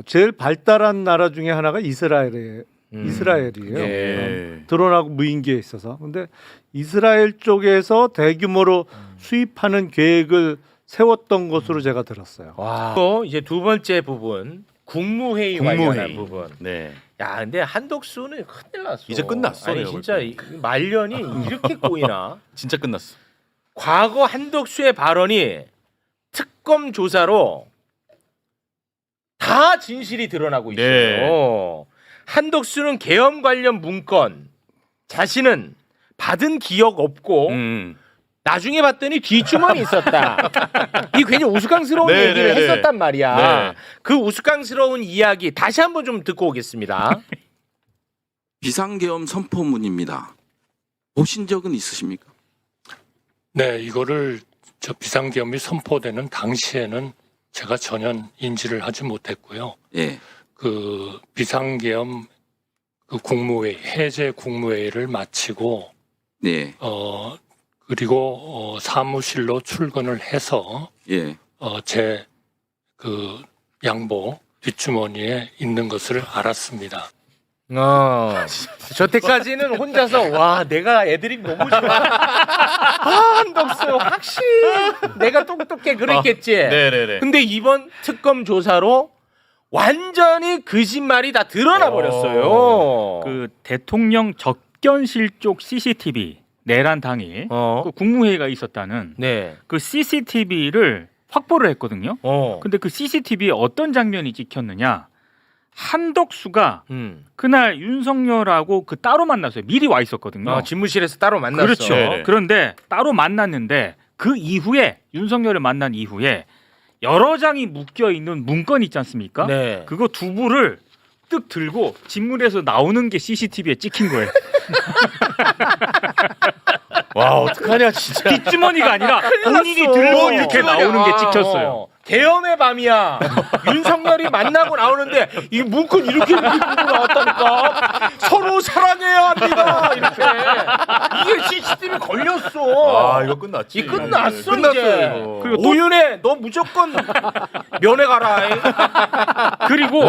제일 발달한 나라 중에 하나가 이스라엘이에요. 예. 드론하고 무인기에 있어서. 근데 이스라엘 쪽에서 대규모로 수입하는 계획을 세웠던 것으로 제가 들었어요. 와. 또 이제 두 번째 부분 국무회의 관련한 부분. 네. 야, 근데 한덕수는 큰일 났어. 이제 끝났어, 아니 내가 진짜 볼 이 말년이 이렇게 꼬이나? 진짜 끝났어. 과거 한덕수의 발언이 특검 조사로 다 진실이 드러나고 있어요. 네. 한덕수는 계엄 관련 문건 자신은 받은 기억 없고 나중에 봤더니 뒷주머니 있었다. 이 굉장히 우스꽝스러운 네, 얘기를 네, 네. 했었단 말이야. 네. 그 우스꽝스러운 이야기 다시 한번 좀 듣고 오겠습니다. 비상계엄 선포문입니다. 보신 적은 있으십니까? 네, 이거를 저 비상계엄이 선포되는 당시에는 제가 전혀 인지를 하지 못했고요. 예. 그 비상계엄 그 국무회의, 해제 국무회의를 마치고 네. 그리고 사무실로 출근을 해서 예. 제 그 양복 뒷주머니에 있는 것을 알았습니다. 저때까지는 혼자서 와 내가 애드립 너무 좋아. 한덕수 확실히 내가 똑똑해 그랬겠지. 네네네. 근데 이번 특검 조사로 완전히 거짓말이 다 드러나 버렸어요. 그 대통령 접견실 쪽 CCTV 내란 당일 그 국무회의가 있었다는 네. 그 CCTV를 확보를 했거든요. 근데 그 CCTV에 어떤 장면이 찍혔느냐? 한덕수가 그날 윤석열하고 그 따로 만났어요. 미리 와 있었거든요. 집무실에서 따로 만났어. 그렇죠. 네네. 그런데 따로 만났는데 그 이후에 윤석열을 만난 이후에 여러 장이 묶여 있는 문건 있지 않습니까? 네. 그거 두부를 뜩 들고 집물에서 나오는 게 CCTV에 찍힌 거예요. 와 어떡하냐 진짜. 뒷주머니가 아니라 본인이 들고 이렇게 나오는 게 찍혔어요. 계엄의 밤이야. 윤석열이 만나고 나오는데 이 문건 이렇게 들고 나왔다니까. 서로 사랑해야 합니다. 이렇게. 이게 CCTV 걸렸어. 아 이거 끝났지. 이 끝났어 끝났어요, 이제. 이거. 그리고 또- 오윤혜 너 무조건 면회 가라. 그리고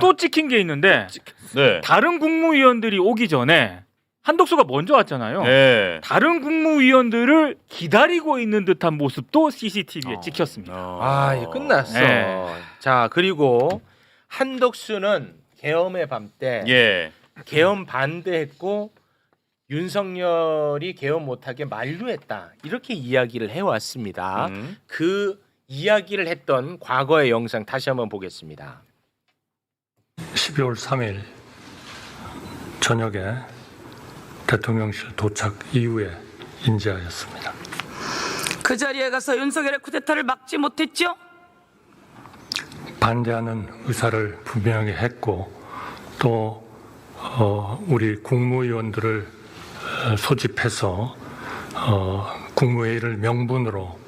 또 찍힌 게 있는데 네. 다른 국무위원들이 오기 전에 한덕수가 먼저 왔잖아요. 네. 다른 국무위원들을 기다리고 있는 듯한 모습도 CCTV에 찍혔습니다. 아, 이제 끝났어. 네. 자, 그리고 한덕수는 계엄의 밤 때 예. 계엄 반대했고 윤석열이 계엄 못하게 만류했다. 이렇게 이야기를 해왔습니다. 그 이야기를 했던 과거의 영상 다시 한번 보겠습니다. 12월 3일 저녁에 대통령실 도착 이후에 인지하였습니다. 그 자리에 가서 윤석열의 쿠데타를 막지 못했죠? 반대하는 의사를 분명히 했고 또 우리 국무위원들을 소집해서 국무회의를 명분으로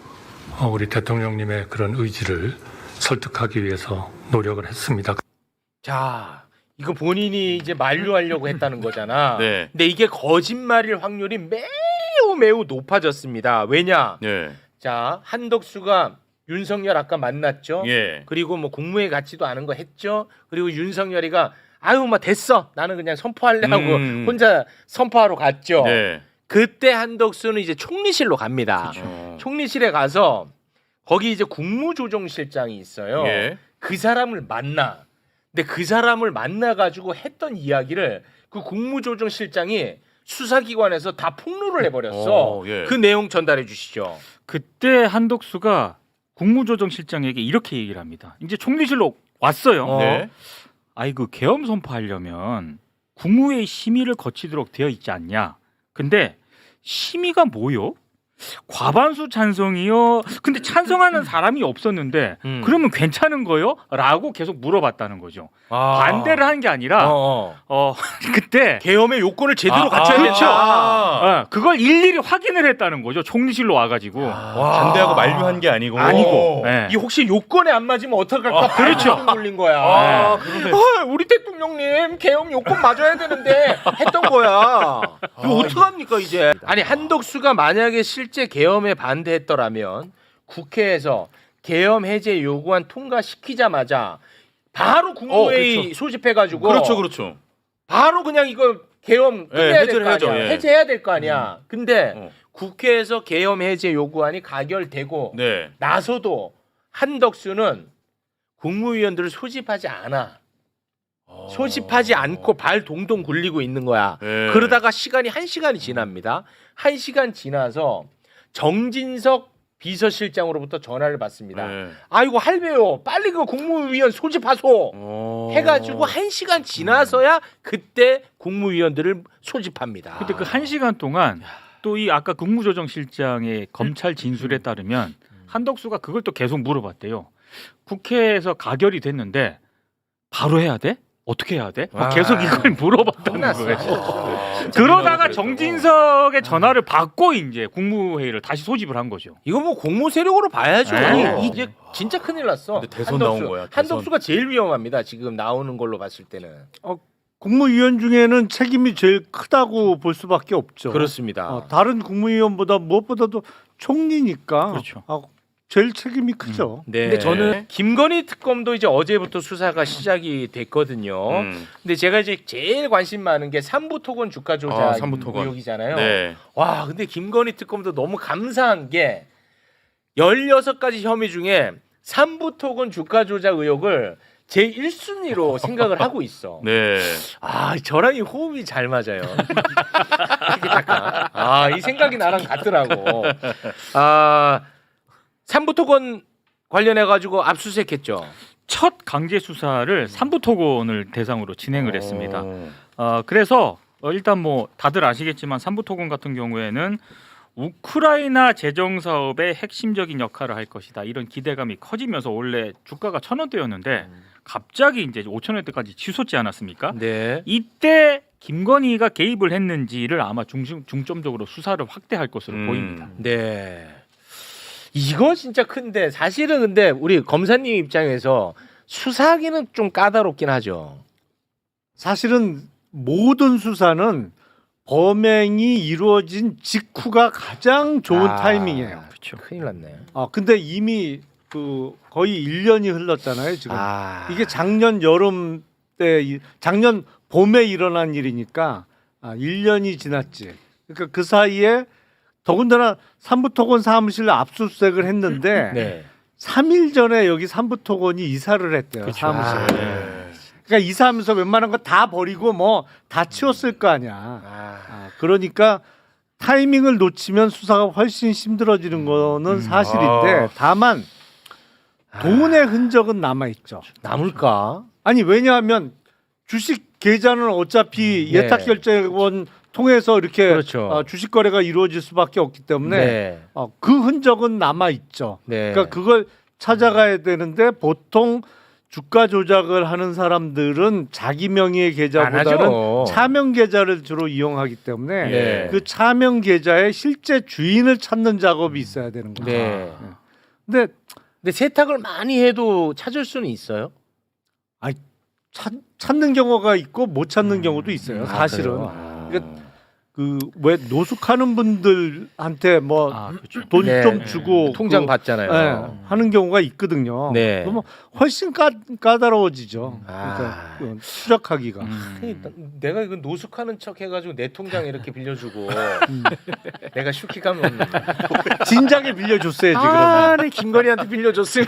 우리 대통령님의 그런 의지를 설득하기 위해서 노력을 했습니다. 자, 이거 본인이 이제 만류하려고 했다는 거잖아. 네. 근데 이게 거짓말일 확률이 매우 높아졌습니다. 왜냐? 예. 자, 한덕수가 윤석열 아까 만났죠. 예. 그리고 뭐 국무회의 같지도 않은 거 했죠. 그리고 윤석열이가 아유 뭐 됐어. 나는 그냥 선포할래 하고 혼자 선포하러 갔죠. 네. 그때 한덕수는 이제 총리실로 갑니다. 총리실에 가서 거기 이제 국무조정실장이 있어요. 예. 그 사람을 만나. 근데 그 사람을 만나 가지고 했던 이야기를 그 국무조정실장이 수사기관에서 다 폭로를 해버렸어. 예. 그 내용 전달해 주시죠. 그때 한덕수가 국무조정실장에게 이렇게 얘기를 합니다. 이제 총리실로 왔어요. 네. 아이고 계엄 선포하려면 국무회의 심의를 거치도록 되어 있지 않냐. 근데 심의가 뭐요? 과반수 찬성이요. 근데 찬성하는 사람이 없었는데 그러면 괜찮은 거요? 라고 계속 물어봤다는 거죠. 반대를 한 게 아니라 그때 계엄의 요건을 제대로 갖춰야 그렇죠. 된다. 그걸 일일이 확인을 했다는 거죠. 총리실로 와가지고 반대하고 만류한 게 아니고. 네. 이 혹시 요건에 안 맞으면 어떡할까? 그렇죠. 돌린 거야. 그러네. 우리 대통령님 계엄 요건 맞아야 되는데 했던 거야. 이거 어떡합니까 이제? 아니 한덕수가 만약에 실제 계엄에 반대했더라면 국회에서 계엄 해제 요구안 통과시키자마자 바로 국무회의 그렇죠. 소집해가지고 그렇죠. 바로 그냥 이거 계엄 끝내야 될 해제를 거 해야죠. 아니야. 예. 해제해야 될 거 아니야. 근데 어. 국회에서 계엄 해제 요구안이 가결되고 네. 나서도 한덕수는 국무위원들을 소집하지 않아. 소집하지 않고 발 동동 굴리고 있는 거야. 네. 그러다가 시간이 1시간이 지납니다. 1시간 지나서 정진석 비서실장으로부터 전화를 받습니다. 네. 아이고 할배요. 빨리 그 국무위원 소집하소. 해가지고 1시간 지나서야 그때 국무위원들을 소집합니다. 근데 그 1시간 동안 또 이 아까 국무조정실장의 검찰 진술에 따르면 한덕수가 그걸 또 계속 물어봤대요. 국회에서 가결이 됐는데 바로 해야 돼? 어떻게 해야 돼? 막 계속 이걸 물어봤다는 거예요. 그러다가 정진석의 전화를 받고 이제 국무회의를 다시 소집을 한 거죠. 이거 뭐 공모 세력으로 봐야죠. 네. 이제 진짜 큰일 났어. 근데 대선 나온 거야, 대선. 한덕수가 제일 위험합니다. 지금 나오는 걸로 봤을 때는. 국무위원 중에는 책임이 제일 크다고 볼 수밖에 없죠. 그렇습니다. 다른 국무위원보다 무엇보다도 총리니까 그렇죠. 제일 책임이 크죠. 네. 근데 저는 김건희 특검도 이제 어제부터 수사가 시작이 됐거든요. 근데 제가 이제 제일 관심 많은 게 삼부토건 주가 조작 삼부토건. 의혹이잖아요. 네. 와, 근데 김건희 특검도 너무 감사한 게 16가지 혐의 중에 삼부토건 주가 조작 의혹을 제 1순위로 생각을 하고 있어. 네. 아, 저랑 이 호흡이 잘 맞아요. 이 생각이 나랑 같더라고. 삼부토건 관련해 가지고 압수수색했죠. 첫 강제 수사를 삼부토건을 대상으로 진행을 했습니다. 그래서 일단 뭐 다들 아시겠지만 삼부토건 같은 경우에는 우크라이나 재정 사업의 핵심적인 역할을 할 것이다. 이런 기대감이 커지면서 원래 주가가 1,000원대였는데 갑자기 이제 5,000원대까지 치솟지 않았습니까? 네. 이때 김건희가 개입을 했는지를 아마 중점적으로 수사를 확대할 것으로 보입니다. 네. 이거 진짜 큰데 사실은 근데 우리 검사님 입장에서 수사하기는 좀 까다롭긴 하죠. 사실은 모든 수사는 범행이 이루어진 직후가 가장 좋은 타이밍이에요. 그렇죠. 큰일 났네. 근데 이미 그 거의 1년이 흘렀잖아요. 지금 이게 작년 여름 때 작년 봄에 일어난 일이니까 1년이 지났지. 그러니까 그 사이에 더군다나 삼부토건 사무실 압수수색을 했는데 네. 3일 전에 여기 삼부토건이 이사를 했대요. 사무실. 그러니까 이사하면서 웬만한 거 다 버리고 뭐 다 치웠을 거 아니야. 그러니까 타이밍을 놓치면 수사가 훨씬 힘들어지는 거는 사실인데 다만 돈의 흔적은 남아 있죠. 남을까? 아니 왜냐하면 주식 계좌는 어차피 네. 예탁결제원 통해서 이렇게 그렇죠. 주식 거래가 이루어질 수밖에 없기 때문에 네. 그 흔적은 남아 있죠. 네. 그러니까 그걸 찾아가야 되는데 보통 주가 조작을 하는 사람들은 자기 명의의 안 계좌보다는 하죠. 차명 계좌를 주로 이용하기 때문에 네. 그 차명 계좌의 실제 주인을 찾는 작업이 있어야 되는 거죠. 네. 근데 근데 세탁을 많이 해도 찾을 수는 있어요. 찾는 경우가 있고 못 찾는 경우도 있어요. 사실은. 그러니까 그 왜 노숙하는 분들한테 뭐 돈 네. 좀 주고 통장 받잖아요. 하는 경우가 있거든요. 네. 그러면 훨씬 까다로워지죠. 그러니까 그건 추적하기가. 내가 이거 노숙하는 척 해가지고 내 통장 이렇게 빌려주고 내가 슈키 가면 진작에 빌려줬어야지 그러면. 내 김건희한테 빌려줬으면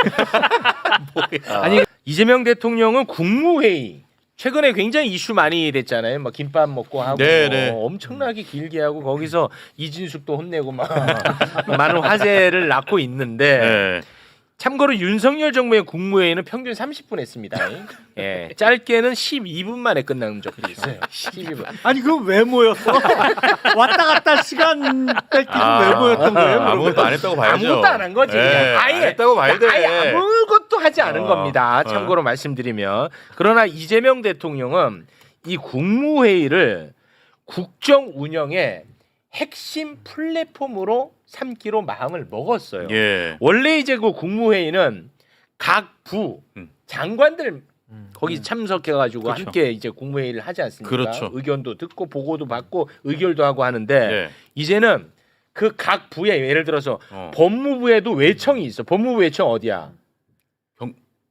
아니 이재명 대통령은 국무회의 최근에 굉장히 이슈 많이 됐잖아요. 막 김밥 먹고 하고 네. 엄청나게 길게 하고 거기서 이진숙도 혼내고 막 많은 화제를 낳고 있는데 네. 참고로 윤석열 정부의 국무회의는 평균 30분 했습니다. 예, 짧게는 12분 만에 끝나는 적도 있어요. 12분. 아니 그럼 왜 모였어? 왔다 갔다 시간 뺏기고 왜 모였던 거예요? 아무것도 안 했다고 봐야죠. 아무것도 안 한 거지. 네, 그냥 안 했다고 봐야 돼. 아예 아무것도 하지 않은 겁니다. 참고로 말씀드리면. 그러나 이재명 대통령은 이 국무회의를 국정 운영의 핵심 플랫폼으로 삼기로 마음을 먹었어요. 예. 원래 이제 그 국무회의는 각 부 장관들 거기 참석해가지고 그렇죠. 함께 이제 국무회의를 하지 않습니까? 그렇죠. 의견도 듣고 보고도 받고 의결도 하고 하는데 네. 이제는 그 각 부에 예를 들어서 법무부에도 외청이 있어. 법무부 외청 어디야?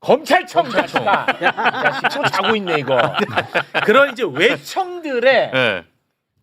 검찰청 자식아. 야, 또 자고 있네 이거. 그런 이제 외청들의 네.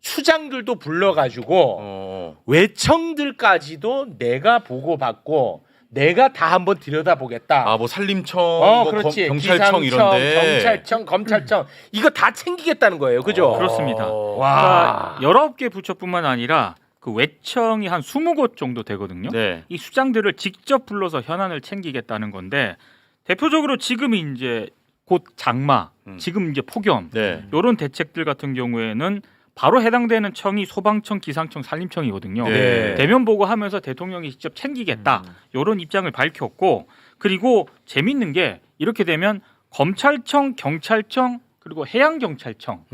수장들도 불러가지고 외청들까지도 내가 보고받고 내가 다 한번 들여다보겠다. 뭐 살림청, 뭐 그렇지. 경찰청 기상청, 이런데. 경찰청, 검찰청 이거 다 챙기겠다는 거예요. 그죠? 그렇습니다. 와. 그러니까 19개 부처뿐만 아니라 그 외청이 한 20곳 정도 되거든요. 네. 이 수장들을 직접 불러서 현안을 챙기겠다는 건데 대표적으로 지금 이제 곧 장마, 지금 이제 폭염 네. 이런 대책들 같은 경우에는 바로 해당되는 청이 소방청, 기상청, 산림청이거든요. 네. 대면 보고하면서 대통령이 직접 챙기겠다 이런 입장을 밝혔고 그리고 재밌는 게 이렇게 되면 검찰청, 경찰청 그리고 해양경찰청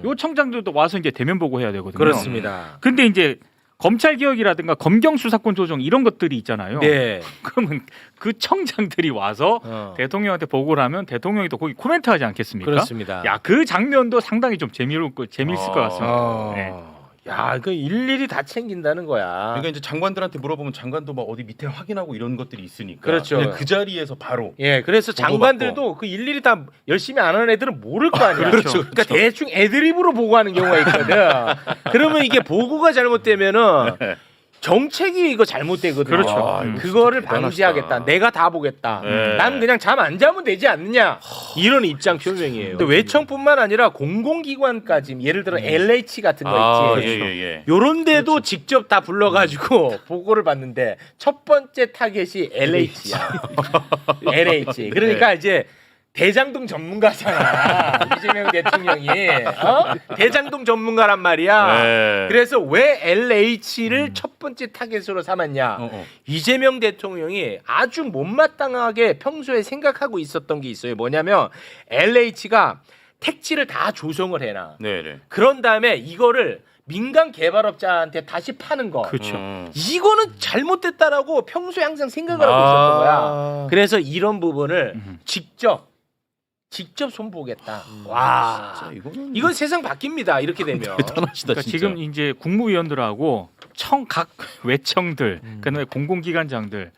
요 청장들도 와서 이제 대면 보고해야 되거든요. 그렇습니다. 근데 이제 검찰 개혁이라든가 검경 수사권 조정 이런 것들이 있잖아요. 네. 그러면 그 청장들이 와서 대통령한테 보고를 하면 대통령이 또 거기 코멘트하지 않겠습니까? 그렇습니다. 야, 그 장면도 상당히 좀 재미있을 것 같습니다. 네. 야, 그 일일이 다 챙긴다는 거야. 그러니까 이제 장관들한테 물어보면 장관도 막 어디 밑에 확인하고 이런 것들이 있으니까. 그렇죠. 그냥 그 자리에서 바로. 예, 그래서 장관들도 그 일일이 다 열심히 안 하는 애들은 모를 거 아니야. 그렇죠. 그러니까 대충 애드립으로 보고하는 경우가 있거든. 그러면 이게 보고가 잘못되면은 정책이 이거 잘못되거든요. 그렇죠. 그거를 대단하시다. 방지하겠다. 내가 다 보겠다. 네. 난 그냥 잠 안 자면 되지 않느냐. 이런 입장 표명이에요. 또 외청뿐만 아니라 공공기관까지 예를 들어 LH 같은 거 있지. 예. 요런 데도 직접 다 불러가지고 보고를 받는데 첫 번째 타겟이 LH야. LH. 그러니까 이제 대장동 전문가잖아. 이재명 대통령이 대장동 전문가란 말이야. 네. 그래서 왜 LH를 첫 번째 타겟으로 삼았냐? 이재명 대통령이 아주 못마땅하게 평소에 생각하고 있었던 게 있어요. 뭐냐면 LH가 택지를 다 조성을 해놔. 네. 그런 다음에 이거를 민간 개발업자한테 다시 파는 거. 그렇죠. 이거는 잘못됐다라고 평소에 항상 생각을 하고 있었던 거야. 그래서 이런 부분을 직접 손보겠다. 와, 진짜 이거는 이건 세상 바뀝니다. 이렇게 되면. 대단하시다 그러니까 진짜. 지금 이제 국무위원들하고 각 외청들, 그다음에 공공기관장들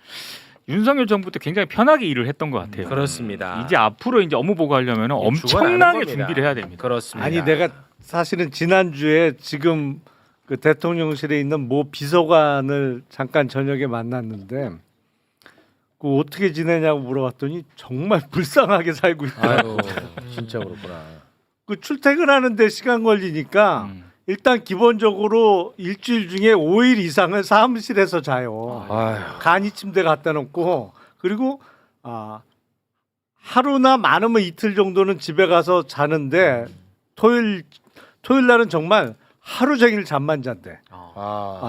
윤석열 정부 때 굉장히 편하게 일을 했던 것 같아요. 그렇습니다. 이제 앞으로 이제 업무 보고하려면 엄청나게 겁니다. 준비를 해야 됩니다. 그렇습니다. 아니 내가 사실은 지난주에 지금 그 대통령실에 있는 모 비서관을 잠깐 저녁에 만났는데 그 어떻게 지내냐고 물어봤더니 정말 불쌍하게 살고 있더라고. 아유, 진짜 그렇구나. 그 출퇴근하는데 시간 걸리니까 일단 기본적으로 일주일 중에 5일 이상은 사무실에서 자요. 아유. 간이 침대 갖다 놓고 그리고 하루나 많으면 이틀 정도는 집에 가서 자는데 토요일 날은 정말 하루 종일 잠만 잔대.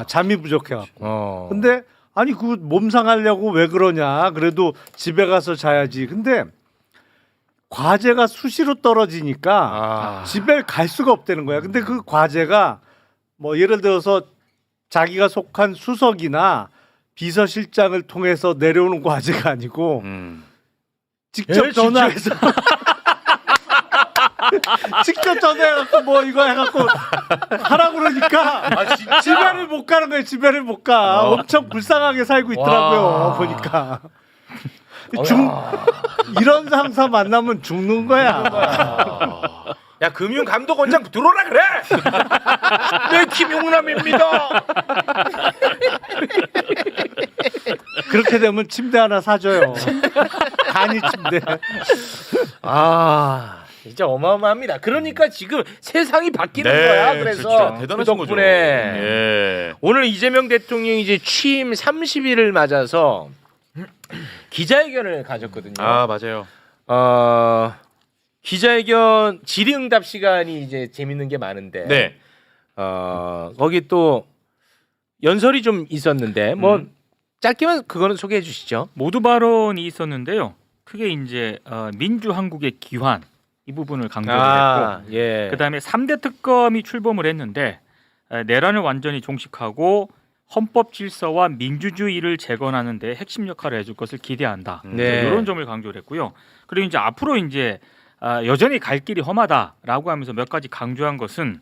잠이 부족해갖고. 근데 아니 그 몸 상하려고 왜 그러냐? 그래도 집에 가서 자야지. 근데 과제가 수시로 떨어지니까 집에 갈 수가 없다는 거야. 근데 그 과제가 뭐 예를 들어서 자기가 속한 수석이나 비서실장을 통해서 내려오는 과제가 아니고 직접 전화해서 직접 전화해갖고 뭐 이거 해갖고 하라고 그러니까 집에를 못 가는 거예요. 집에를 못 가. 엄청 불쌍하게 살고 있더라고요. 보니까. 이런 상사 만나면 죽는 거야. 야 금융감독원장 들어오라 그래. 네 김용남입니다. 그렇게 되면 침대 하나 사줘요. 간이 침대. 진짜 어마어마합니다. 그러니까 지금 세상이 바뀌는 네, 거야. 그래서 그렇죠. 대단하신 그 덕분에 거죠. 예. 오늘 이재명 대통령이 이제 취임 30일을 맞아서 기자회견을 가졌거든요. 맞아요. 기자회견 질의응답 시간이 이제 재밌는 게 많은데 네. 거기 또 연설이 좀 있었는데 뭐 짧게만 그거는 소개해 주시죠. 모두 발언이 있었는데요. 크게 이제 민주 한국의 기환 이 부분을 강조를 했고 예. 그다음에 3대 특검이 출범을 했는데 내란을 완전히 종식하고 헌법 질서와 민주주의를 재건하는 데 핵심 역할을 해줄 것을 기대한다. 네. 이런 점을 강조를 했고요. 그리고 이제 앞으로 이제 여전히 갈 길이 험하다라고 하면서 몇 가지 강조한 것은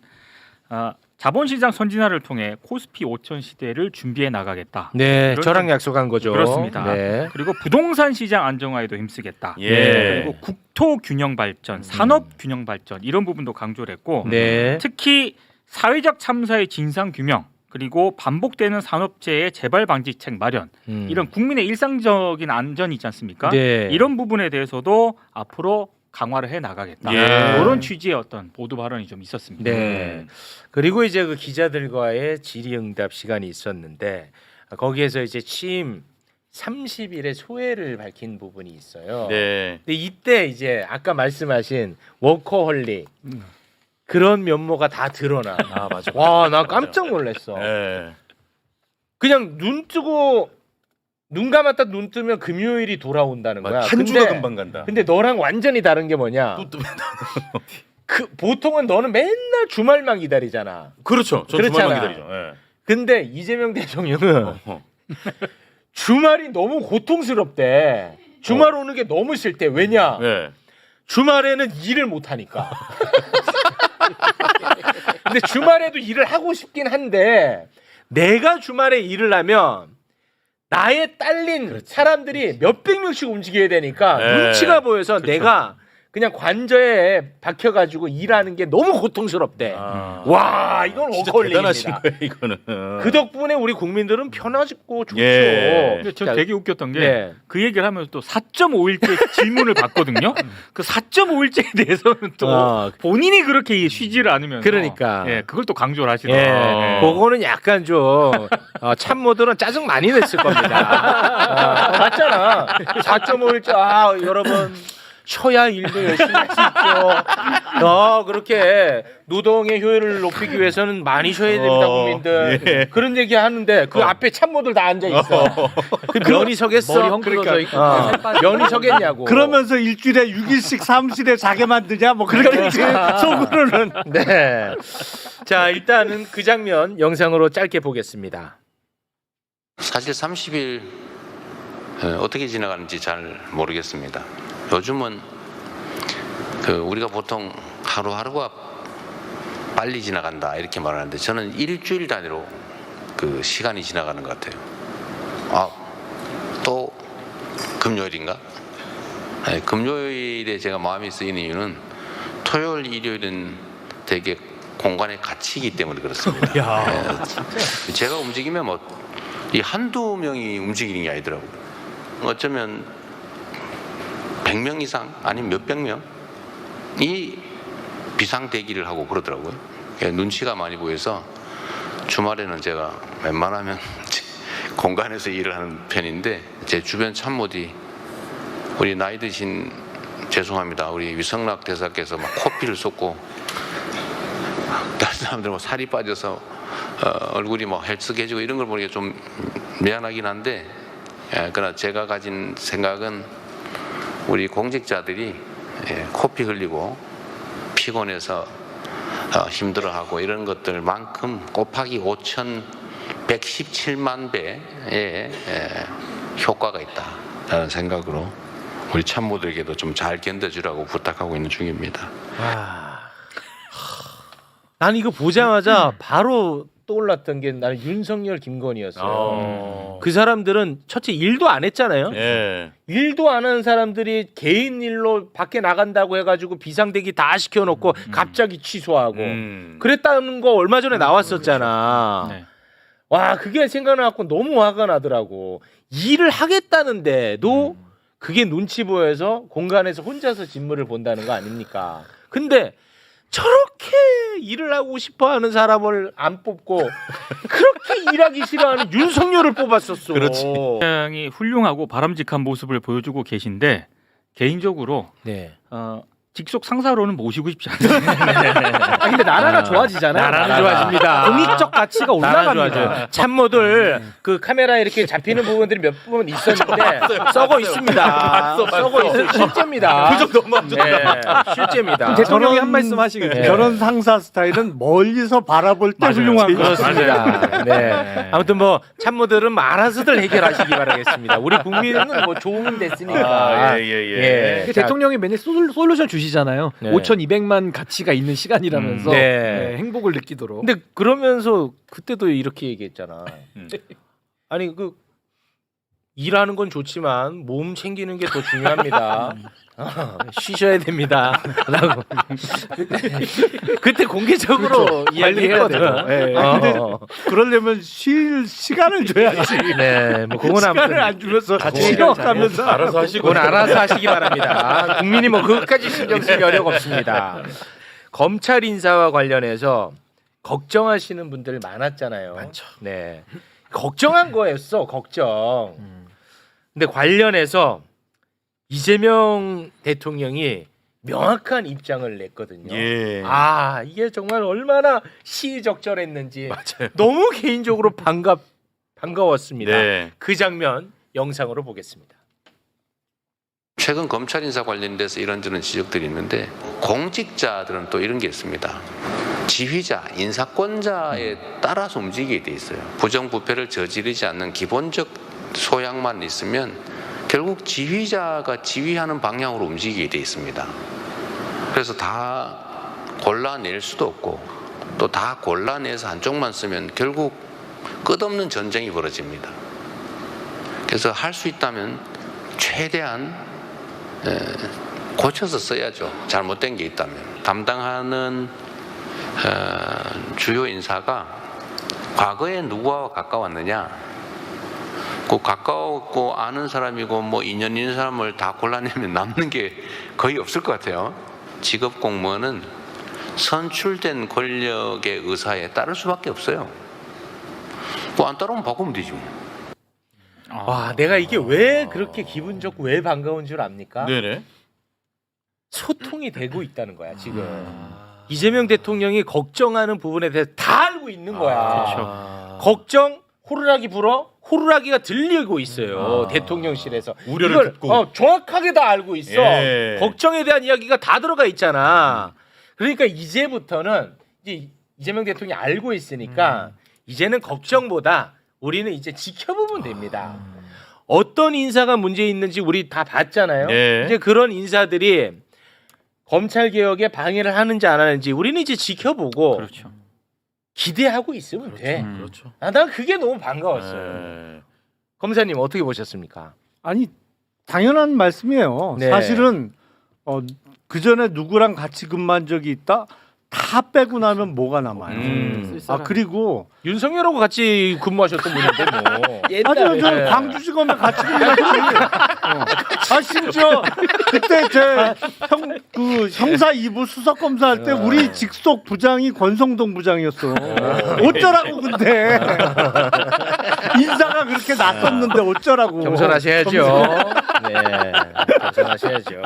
자본시장 선진화를 통해 코스피 5천 시대를 준비해 나가겠다. 네, 이런 저랑 점- 약속한 거죠. 그렇습니다. 네. 그리고 부동산 시장 안정화에도 힘쓰겠다. 예. 그리고 국토 균형 발전, 산업 균형 발전 이런 부분도 강조를 했고 네. 특히 사회적 참사의 진상 규명 그리고 반복되는 산업재해 재발 방지책 마련 이런 국민의 일상적인 안전이 있지 않습니까? 네. 이런 부분에 대해서도 앞으로 강화를 해 나가겠다. 예. 이런 취지의 어떤 보도 발언이 좀 있었습니다. 네. 그리고 이제 그 기자들과의 질의응답 시간이 있었는데 거기에서 이제 취임 30일에 소회를 밝힌 부분이 있어요. 네. 근데 이때 이제 아까 말씀하신 워커홀릭 그런 면모가 다 드러나. 맞아. 와, 나 깜짝 놀랐어. 예. 그냥 눈 뜨고 눈 감았다 눈 뜨면 금요일이 돌아온다는 거야. 한 주가 금방 간다. 근데 너랑 완전히 다른 게 뭐냐? 또 뜨면 그 보통은 너는 맨날 주말만 기다리잖아. 그렇죠. 저 그렇잖아. 주말만 기다리죠. 예. 근데 이재명 대통령은 주말이 너무 고통스럽대. 주말 오는 게 너무 싫대. 왜냐? 예. 주말에는 일을 못 하니까. 근데 주말에도 일을 하고 싶긴 한데 내가 주말에 일을 하면 나의 딸린 사람들이 몇백 명씩 움직여야 되니까 네. 눈치가 보여서 그렇죠. 내가 그냥 관저에 박혀가지고 일하는 게 너무 고통스럽대. 와, 이건 진짜 워커홀릭입니다. 대단하신 거예요, 이거는. 그 덕분에 우리 국민들은 편하고 좋죠. 예. 근데 저 자, 되게 웃겼던 게 네. 그 얘기를 하면서 또 4.5일째 질문을 받거든요. 그 4.5일째에 대해서는 또 본인이 그렇게 쉬지를 않으면서 그러니까. 예, 그걸 또 강조를 예, 하시더라고요. 그거는 약간 좀 참모들은 짜증 많이 냈을 겁니다. 맞잖아. 4.5일째 여러분 쉬어야 일도 열심히 할 수 있죠. 그렇게 노동의 효율을 높이기 위해서는 많이 쉬어야 됩니다, 국민들. 예. 그런 얘기 하는데 그 앞에 참모들 다 앉아 있어. 그 면이 서겠어. 머리 헝클어져 있고 살 빠지고. 면이 서겠냐고. 그러면서 일주일에 6일씩 사무실에 자게 만드냐 뭐 그렇게 속으로는. 네. 자, 일단은 그 장면 영상으로 짧게 보겠습니다. 사실 30일 어떻게 지나가는지 잘 모르겠습니다. 요즘은 우리가 보통 하루하루가 빨리 지나간다 이렇게 말하는데 저는 일주일 단위로 그 시간이 지나가는 것 같아요. 또 금요일인가? 아니, 금요일에 제가 마음이 쓰이는 이유는 토요일, 일요일은 되게 공간에 갇히기 때문에 그렇습니다. 예. 제가 움직이면 뭐 이 한두 명이 움직이는 게 아니더라고요. 어쩌면 100명 이상 아니면 몇백 명이 비상 대기를 하고 그러더라고요. 눈치가 많이 보여서 주말에는 제가 웬만하면 공간에서 일을 하는 편인데 제 주변 참모들이 우리 나이 드신 죄송합니다. 우리 위성락 대사께서 막 코피를 쏟고 다른 사람들 뭐 살이 빠져서 얼굴이 뭐 헬쓱해지고 이런 걸 보니까 좀 미안하긴 한데 그러나 제가 가진 생각은 우리 공직자들이 코피 흘리고 피곤해서 힘들어하고 이런 것들만큼 곱하기 5,117만 배의 효과가 있다라는 생각으로 우리 참모들에게도 좀 잘 견뎌주라고 부탁하고 있는 중입니다. 난 이거 보자마자 바로 떠올랐던 게 나는 윤석열, 김건희였어요. 그 사람들은 첫째 일도 안 했잖아요. 예. 일도 안 하는 사람들이 개인 일로 밖에 나간다고 해가지고 비상대기 다 시켜놓고 갑자기 취소하고 그랬다는 거 얼마 전에 나왔었잖아. 네. 와, 그게 생각나갖고 너무 화가 나더라고. 일을 하겠다는데도 그게 눈치 보여서 공간에서 혼자서 진물을 본다는 거 아닙니까? 근데 저렇게 일을 하고 싶어하는 사람을 안 뽑고 그렇게 일하기 싫어하는 윤석열을 뽑았었어. 그렇지. 굉장히 훌륭하고 바람직한 모습을 보여주고 계신데 개인적으로 네. 직속 상사로는 모시고 싶지 않아요. 아, 근데 나라가 좋아지잖아요. 나라는 좋아집니다. 공익적 가치가 올라갑니다. 참모들 그 카메라 이렇게 잡히는 부분들이 몇 부분 있었는데 썩어 있습니다. 썩어 있어요. 실제입니다. 그 정도만 좀. 네, 실제입니다. 대통령이 한 말씀 하시겠죠. 저런 상사 스타일은 멀리서 바라볼 때 훌륭한 거 그렇습니다. 네. 아무튼 뭐 참모들은 알아서들 해결하시기 바라겠습니다. 우리 국민은 뭐 좋은 됐으니까. 예. 대통령이 맨날 솔루션 주시잖아요. 네. 5,200만 가치가 있는 시간이라면서 네. 네, 행복을 느끼도록. 근데 그러면서 그때도 이렇게 얘기했잖아. 아니 그 일하는 건 좋지만 몸 챙기는 게 더 중요합니다. 쉬셔야 됩니다. 라고 그때 공개적으로 이야기했거든. 네. 근데 그러려면 쉴 시간을 줘야지. 네, 뭐 그건 시간을 안 주면서 같이 쉬어가면서 알아서 하시고. 그건 알아서 하시기 바랍니다. 국민이 뭐 그것까지 신경 쓸 여력 없습니다. 검찰 인사와 관련해서 걱정하시는 분들 많았잖아요. 많죠. 네, 걱정한 거였어. 걱정. 근데 관련해서 이재명 대통령이 명확한 입장을 냈거든요. 예. 아, 이게 정말 얼마나 시의적절했는지 맞아요. 너무 개인적으로 반가웠습니다. 네. 그 장면 영상으로 보겠습니다. 최근 검찰 인사 관련돼서 이런저런 지적들이 있는데 공직자들은 또 이런 게 있습니다. 지휘자, 인사권자에 따라서 움직이게 돼 있어요. 부정부패를 저지르지 않는 기본적 소양만 있으면 결국 지휘자가 지휘하는 방향으로 움직이게 돼 있습니다. 그래서 다 골라낼 수도 없고 또 다 골라내서 한쪽만 쓰면 결국 끝없는 전쟁이 벌어집니다. 그래서 할 수 있다면 최대한 고쳐서 써야죠. 잘못된 게 있다면. 담당하는 주요 인사가 과거에 누구와 가까웠느냐, 그 가까웠고 아는 사람이고 뭐 인연 있는 사람을 다 골라내면 남는 게 거의 없을 것 같아요. 직업 공무원은 선출된 권력의 의사에 따를 수밖에 없어요. 뭐 안 따르면 바꾸면 되지 뭐. 와, 내가 이게 왜 그렇게 기분 좋고 왜 반가운 줄 압니까? 네네. 소통이 되고 있다는 거야 지금. 이재명 대통령이 걱정하는 부분에 대해서 다 알고 있는 거야. 걱정 호루라기 불어 호루라기가 들리고 있어요. 대통령실에서 우려를 이걸, 듣고. 정확하게 다 알고 있어. 예. 걱정에 대한 이야기가 다 들어가 있잖아. 그러니까 이제부터는 이제 이재명 대통령이 알고 있으니까 이제는 걱정보다 우리는 이제 지켜보면 됩니다. 어떤 인사가 문제 있는지 우리 다 봤잖아요. 예. 이제 그런 인사들이 검찰 개혁에 방해를 하는지 안 하는지 우리는 이제 지켜보고 그렇죠. 기대하고 있으면 돼. 그렇죠. 난 그게 너무 반가웠어요. 검사님 어떻게 보셨습니까? 아니 당연한 말씀이에요. 네. 사실은 그 전에 누구랑 같이 근무한 적이 있다? 다 빼고 나면 뭐가 남아요. 그리고 윤석열하고 같이 근무하셨던 분인데 뭐. 아니요, 저 광주지검에 같이 근무했어요. 심지어 그때 제 형사 2부 수석 검사할 때 우리 직속 부장이 권성동 부장이었어. 어쩌라고 근데 인사가 그렇게 낯섰는데 어쩌라고. 겸손하셔야죠. 네, 겸손하셔야죠.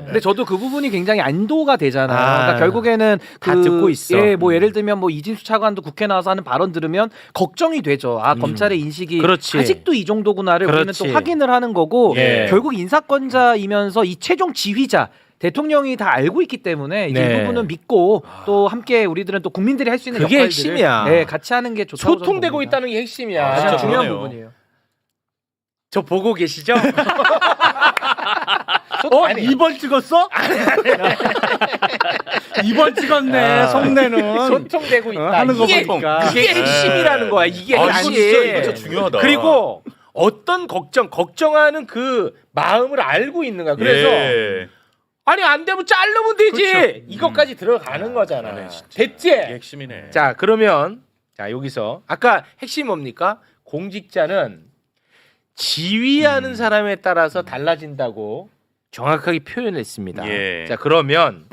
근데 저도 그 부분이 굉장히 안도가 되잖아요. 그러니까 결국에는 다 듣고 있어. 예, 뭐 예를 들면 뭐 이진수 차관도 국회 나와서 하는 발언 들으면 걱정이 되죠. 검찰의 인식이 그렇지. 아직도 이 정도구나를 우리는 그렇지. 또 확인을 하는 거고 예. 결국 인사권자이면서 이 최종 지휘자 대통령이 다 알고 있기 때문에 이제 네. 이 부분은 믿고 또 함께 우리들은 또 국민들이 할 수 있는 그게 역할들을 핵심이야. 네, 같이 하는 게 좋다고 저는 소통되고 봅니다. 있다는 게 핵심이야. 가장 중요한 그러네요. 부분이에요. 저 보고 계시죠? 아니, 2번 찍었어? 2번 찍었네. 속내는 소통되고 있다. 하는 거 이게, 보니까. 그게 핵심이라는 거야. 이게 이거 핵심. 진짜 이거 진짜 중요하다. 그리고 어떤 걱정하는 그 마음을 알고 있는 거야. 그래서 예. 아니 안 되면 자르면 되지. 그렇죠. 이것까지 들어가는 거잖아. 네, 진짜. 됐지? 이게 핵심이네. 자 그러면 자 여기서 아까 핵심 뭡니까? 공직자는 지휘하는 사람에 따라서 달라진다고 정확하게 표현했습니다. 예. 자 그러면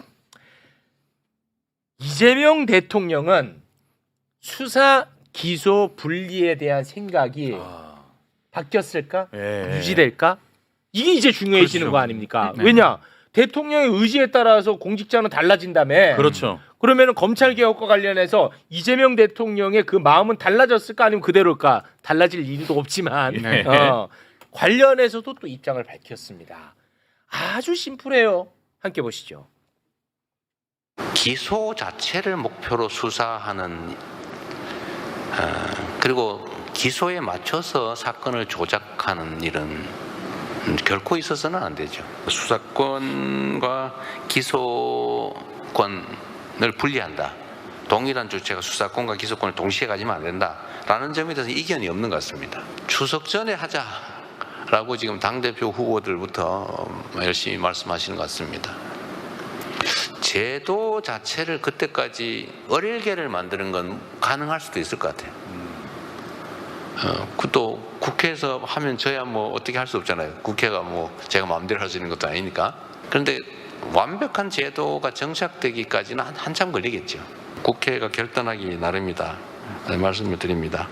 이재명 대통령은 수사 기소 분리에 대한 생각이 바뀌었을까? 예. 유지될까? 이게 이제 중요해지는 그렇죠. 거 아닙니까? 왜냐? 대통령의 의지에 따라서 공직자는 달라진다며. 그렇죠. 그러면 검찰 개혁과 관련해서 이재명 대통령의 그 마음은 달라졌을까 아니면 그대로일까? 달라질 일도 없지만 네. 관련해서도 또 입장을 밝혔습니다. 아주 심플해요. 함께 보시죠. 기소 자체를 목표로 수사하는 그리고 기소에 맞춰서 사건을 조작하는 일은 결코 있어서는 안 되죠. 수사권과 기소권을 분리한다. 동일한 주체가 수사권과 기소권을 동시에 가지면 안 된다라는 점에 대해서 이견이 없는 것 같습니다. 추석 전에 하자라고 지금 당대표 후보들부터 열심히 말씀하시는 것 같습니다. 제도 자체를 그때까지 어릴게를 만드는 건 가능할 수도 있을 것 같아요. 또 국회에서 하면 저야 뭐 어떻게 할 수 없잖아요. 국회가 뭐 제가 마음대로 할 수 있는 것도 아니니까. 그런데 완벽한 제도가 정착되기까지는 한참 걸리겠죠. 국회가 결단하기 나름이다. 말씀을 드립니다.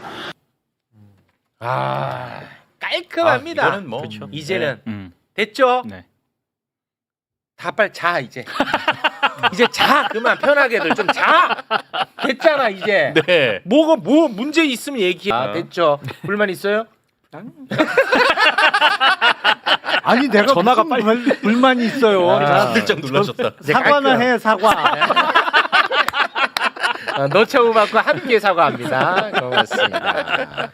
깔끔합니다. 이거는 뭐 그렇죠. 이제는 됐죠? 네. 다 빨리 자 이제. 이제 자 그만 편하게들 좀 자. 됐잖아 이제. 네. 뭐 문제 있으면 얘기해. 됐죠? 불만 있어요? 아니 내가 전화가 무슨 불만이 있어요. 자, 깜짝 놀라셨다. 사과나 해 사과. 노처우 받고 함께 사과합니다. 고맙습니다.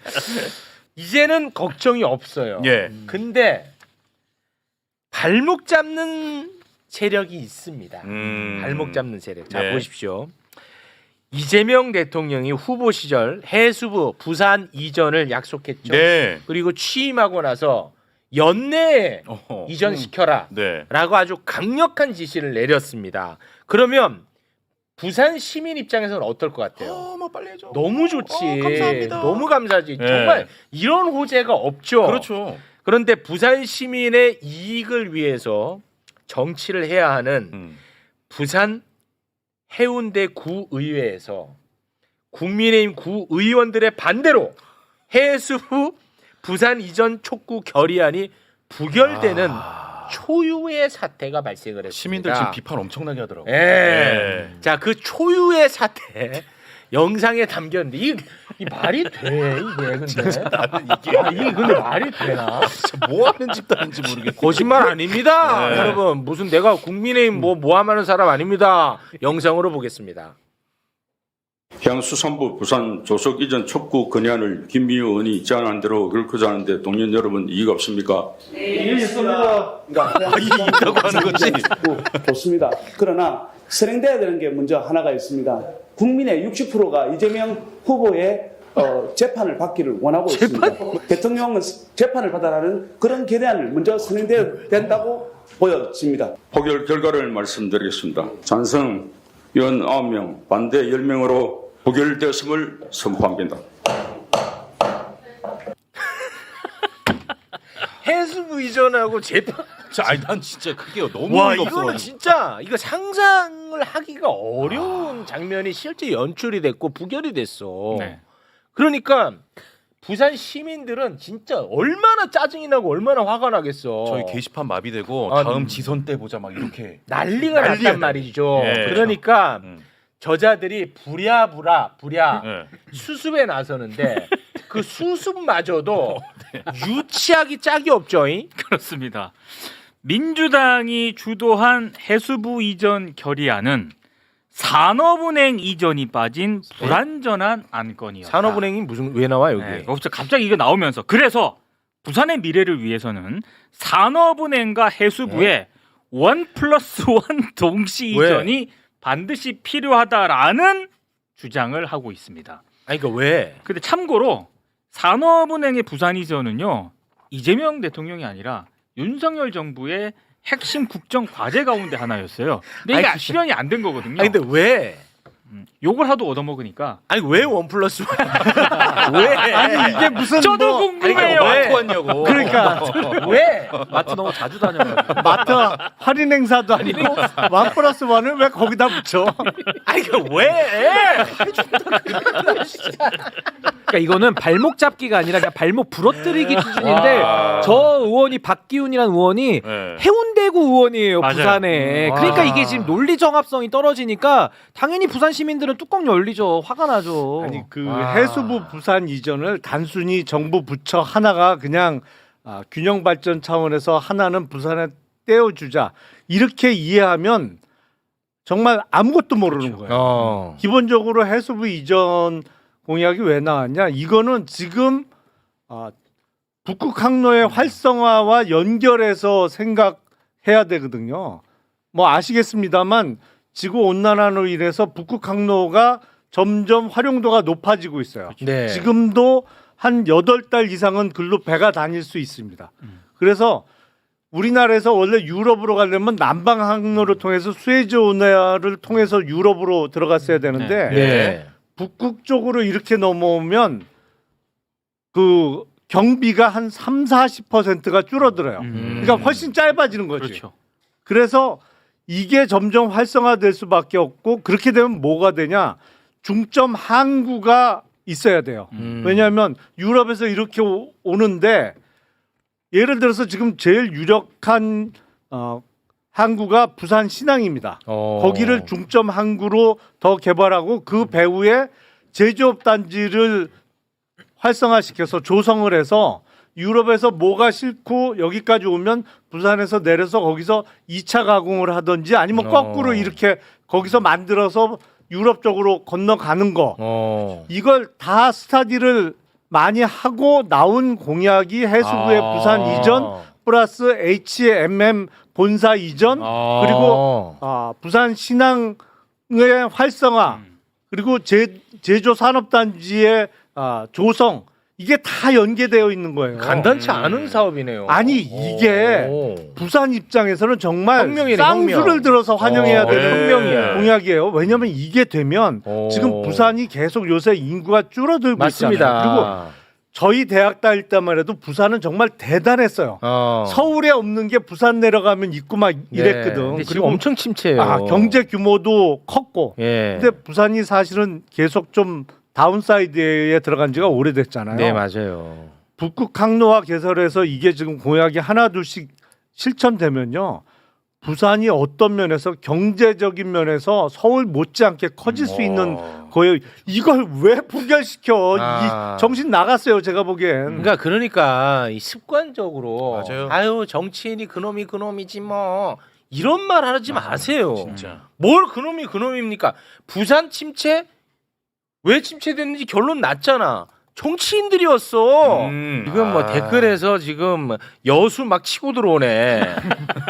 이제는 걱정이 없어요. 예. 근데 발목 잡는 세력이 있습니다. 발목 잡는 세력. 자 네. 보십시오. 이재명 대통령이 후보 시절 해수부 부산 이전을 약속했죠. 네. 그리고 취임하고 나서 연내에 어허. 이전시켜라 네. 라고 아주 강력한 지시를 내렸습니다. 그러면 부산 시민 입장에서는 어떨 것 같아요? 뭐 빨리 해줘. 너무 좋지. 감사합니다. 너무 감사하지. 네. 정말 이런 호재가 없죠. 그렇죠. 그런데 부산 시민의 이익을 위해서 정치를 해야 하는 부산 해운대 구의회에서 국민의힘 구의원들의 반대로 해수부 부산 이전 촉구 결의안이 부결되는 초유의 사태가 발생을 했습니다. 시민들 지금 비판 엄청나게 하더라고요. 예. 자, 그 초유의 사태 영상에 담겼는데 이 말이 돼 이게 근데 나는 이게 근데 말이 되나? 진짜 뭐 하는 집단인지 모르겠어. 거짓말 아닙니다. 네. 여러분 무슨 내가 국민의힘 모함하는 사람 아닙니다. 영상으로 보겠습니다. 해양수산부 부산 조속 이전 촉구 건의안을 김미호 의원이 제안한 대로 결코 하는데 동료 여러분 이의가 없습니까? 이라고 하는 거지. 좋습니다. 그러나 실행돼야 되는 게 먼저 하나가 있습니다. 국민의 60%가 이재명 후보의 재판을 받기를 원하고 있습니다. 대통령은 재판을 받아라는 그런 결의안을 먼저 선행되어야 된다고 보여집니다. 표결 결과를 말씀드리겠습니다. 찬성 의원 9명, 반대 10명으로 표결되었음을 선포합니다. 해수부 이전하고 재판. 아니 난 진짜 그게 너무 와 어이가 이거는 없어가지고. 진짜 이거 상상을 하기가 어려운 장면이 실제 연출이 됐고 부결이 됐어. 네. 그러니까 부산 시민들은 진짜 얼마나 짜증이 나고 얼마나 화가 나겠어. 저희 게시판 마비되고 아, 다음 지선 때 보자 막 이렇게 난리가 났단 말이죠. 예. 그러니까 저자들이 부랴 예. 수습에 나서는데 그 수습마저도 유치하기 짝이 없죠. 그렇습니다. 민주당이 주도한 해수부 이전 결의안은 산업은행 이전이 빠진 불완전한 안건이었다. 산업은행이 왜 나와 여기? 네, 갑자기 이거 나오면서 그래서 부산의 미래를 위해서는 산업은행과 해수부의 1+1 동시 이전이 반드시 필요하다라는 주장을 하고 있습니다. 아니 그러니까 왜? 근데 참고로 산업은행의 부산 이전은요 이재명 대통령이 아니라 윤석열 정부의 핵심 국정 과제 가운데 하나였어요. 근데 이게 실현이 안 된 거거든요. 아니 근데 왜? 욕을 하도 얻어먹으니까. 아니 왜 1+1? 왜? 아니 이게 무슨 저도 궁금해요. 왜? 왔냐고. 그러니까 왜? 마트 너무 자주 다녀요. 마트 할인 행사도 아니고 1+1을 왜 거기다 붙여? 아니 그 왜? 그러니까 이거는 발목 잡기가 아니라 그냥 발목 부러뜨리기 수준인데 저 의원이 박기훈이라는 의원이 네. 해운대구 의원이에요. 맞아요. 부산에. 그러니까 이게 지금 논리 정합성이 떨어지니까 당연히 부산 시민들은 뚜껑 열리죠. 화가 나죠. 아니 그 해수부 부산 이전을 단순히 정부 부처 하나가 그냥 균형 발전 차원에서 하나는 부산에 떼어주자 이렇게 이해하면 정말 아무것도 모르는 거예요. 기본적으로 해수부 이전 공약이 왜 나왔냐? 이거는 지금 북극 항로의 활성화와 연결해서 생각해야 되거든요. 뭐 아시겠습니다만 지구 온난화로 인해서 북극 항로가 점점 활용도가 높아지고 있어요. 네. 지금도 한 8달 이상은 글로 배가 다닐 수 있습니다. 그래서 우리나라에서 원래 유럽으로 가려면 남방 항로를 통해서 수에즈 운하를 통해서 유럽으로 들어갔어야 되는데 네. 북극 쪽으로 이렇게 넘어오면 그 경비가 한 30-40%가 줄어들어요. 그러니까 훨씬 짧아지는 거지. 그렇죠. 그래서 이게 점점 활성화될 수밖에 없고 그렇게 되면 뭐가 되냐? 중점 항구가 있어야 돼요. 왜냐하면 유럽에서 이렇게 오는데 예를 들어서 지금 제일 유력한 항구가 부산 신항입니다. 거기를 중점 항구로 더 개발하고 그 배후에 제조업 단지를 활성화시켜서 조성을 해서 유럽에서 뭐가 싫고 여기까지 오면 부산에서 내려서 거기서 2차 가공을 하든지 아니면 거꾸로 이렇게 거기서 만들어서 유럽 쪽으로 건너가는 거 이걸 다 스타디를 많이 하고 나온 공약이 해수부의 부산 이전 플러스 HMM 본사 이전 그리고 부산 신항의 활성화 그리고 제조 산업단지의 조성 이게 다 연계되어 있는 거예요. 간단치 않은 사업이네요. 아니 이게 부산 입장에서는 정말 혁명이네, 쌍수를 혁명. 들어서 환영해야 네. 되는 혁명이야. 공약이에요. 왜냐하면 이게 되면 지금 부산이 계속 요새 인구가 줄어들고 맞습니다. 있잖아요. 그리고 저희 대학 다닐 때만 해도 부산은 정말 대단했어요. 서울에 없는 게 부산 내려가면 있고 막 이랬거든. 근데 지금 엄청 침체예요. 경제 규모도 컸고. 예. 근데 부산이 사실은 계속 좀 다운사이드에 들어간 지가 오래됐잖아요. 네 맞아요. 북극 항로화 개설해서 이게 지금 공약이 하나둘씩 실천되면요. 부산이 어떤 면에서 경제적인 면에서 서울 못지않게 커질 수 있는 거예요. 이걸 왜 포기시켜? 이 정신 나갔어요. 제가 보기엔. 그러니까 이 습관적으로 맞아요. 아유 정치인이 그놈이지 뭐 이런 말 하지 마세요. 진짜. 뭘 그놈입니까? 부산 침체 왜 침체됐는지 결론 났잖아. 정치인들이었어. 지금 뭐 댓글에서 지금 여수 막 치고 들어오네.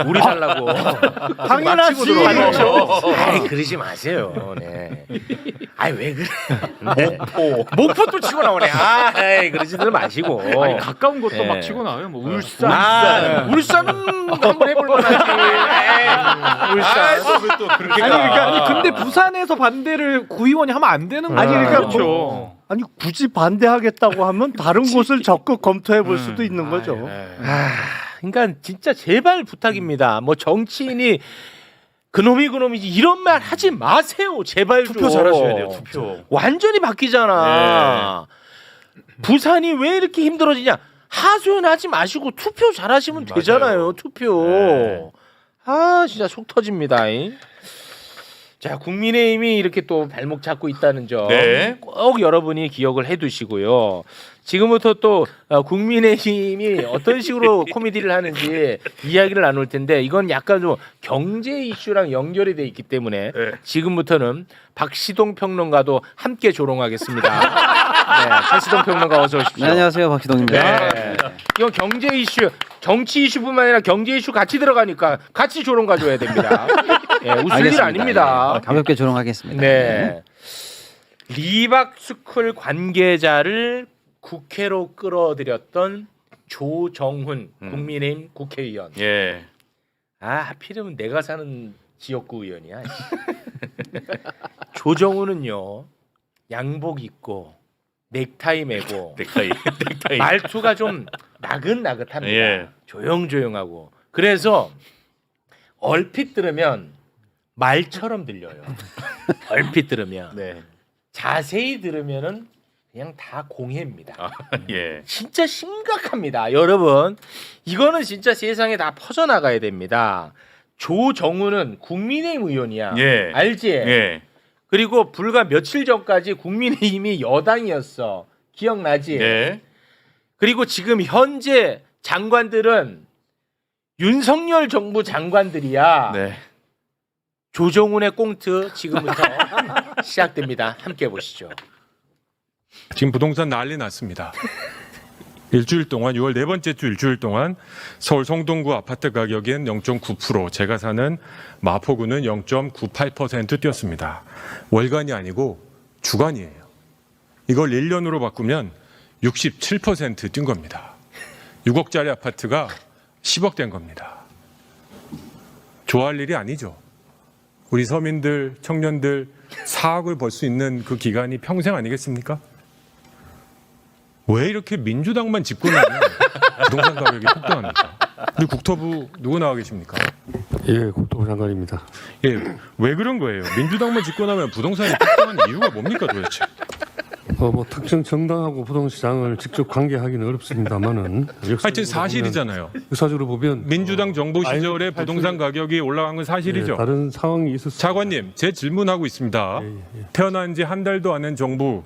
우리 살라고. 막 치고 들어오네. 아이 그러지 마세요. 네. 아이 왜 그래? 목포 또 치고 나오네. 아이 그러지들 마시고. 아니 가까운 곳도 네. 막 치고 나와요. 뭐 울산. 울산은 한번 해볼 만하지. 울산. 또 그렇게 아니 근데 부산에서 반대를 구의원이 하면 안 되는 거야. 아니 그러니까 그렇죠. 뭐, 아니 굳이 반대하겠다고 하면 다른 곳을 적극 검토해 볼 수도 있는 거죠. 그러니까 진짜 제발 부탁입니다. 뭐 정치인이 그놈이지 이런 말 하지 마세요. 제발 좀. 투표 잘하셔야 돼요. 투표. 완전히 바뀌잖아. 부산이 왜 이렇게 힘들어지냐? 하소연하지 마시고 투표 잘하시면 되잖아요. 투표. 아 진짜 속 터집니다. 자, 국민의힘이 이렇게 또 발목 잡고 있다는 점 꼭 여러분이 기억을 해두시고요. 지금부터 또 국민의힘이 어떤 식으로 코미디를 하는지 이야기를 나눌 텐데 이건 약간 좀 경제 이슈랑 연결이 돼 있기 때문에 지금부터는 박시동 평론가도 함께 조롱하겠습니다. 네, 박시동 평론가 어서 오십시오. 네, 안녕하세요, 박시동입니다. 네. 이건 경제 이슈, 정치 이슈뿐만 아니라 경제 이슈 같이 들어가니까 같이 조롱 가져야 됩니다. 네, 웃을 일 알겠습니다. 아닙니다. 네, 가볍게 조롱하겠습니다. 네. 리박스쿨 관계자를 국회로 끌어들였던 조정훈 국민의힘 국회의원. 예. 아 하필이면 내가 사는 지역구 의원이야. 조정훈은요 양복 입고 넥타이 매고 넥타이. 말투가 좀 나긋나긋합니다. 예. 조용조용하고 그래서 얼핏 들으면 말처럼 들려요. 얼핏 들으면. 네. 자세히 들으면은 그냥 다 공해입니다. 예. 진짜 심각합니다. 여러분 이거는 진짜 세상에 다 퍼져나가야 됩니다. 조정훈은 국민의힘 의원이야. 예. 알지? 예. 그리고 불과 며칠 전까지 국민의힘이 여당이었어. 기억나지? 예. 그리고 지금 현재 장관들은 윤석열 정부 장관들이야. 네. 조정훈의 꽁트 지금부터 시작됩니다. 함께 보시죠. 지금 부동산 난리 났습니다. 일주일 동안 6월 네 번째 주 일주일 동안 서울 성동구 아파트 가격은 0.9%, 제가 사는 마포구는 0.98% 뛰었습니다. 월간이 아니고 주간이에요. 이걸 1년으로 바꾸면 67% 뛴 겁니다. 6억짜리 아파트가 10억 된 겁니다. 좋아할 일이 아니죠. 우리 서민들, 청년들 4억을 벌 수 있는 그 기간이 평생 아니겠습니까? 왜 이렇게 민주당만 집권하면 부동산 가격이 폭등합니까? 우리 국토부 누구 나와 계십니까? 예, 국토부 장관입니다. 예, 왜 그런 거예요? 민주당만 집권하면 부동산이 폭등하는 이유가 뭡니까 도대체? 뭐 특정 정당하고 부동시장을 직접 관계하기는 어렵습니다만은 하여튼 사실이잖아요. 역사적으로 보면 민주당 정부 시절에 부동산 가격이 올라간 건 사실이죠. 다른 상황이 있었습니다. 차관님, 제 질문하고 있습니다. 태어난 지 한 달도 안 된 정부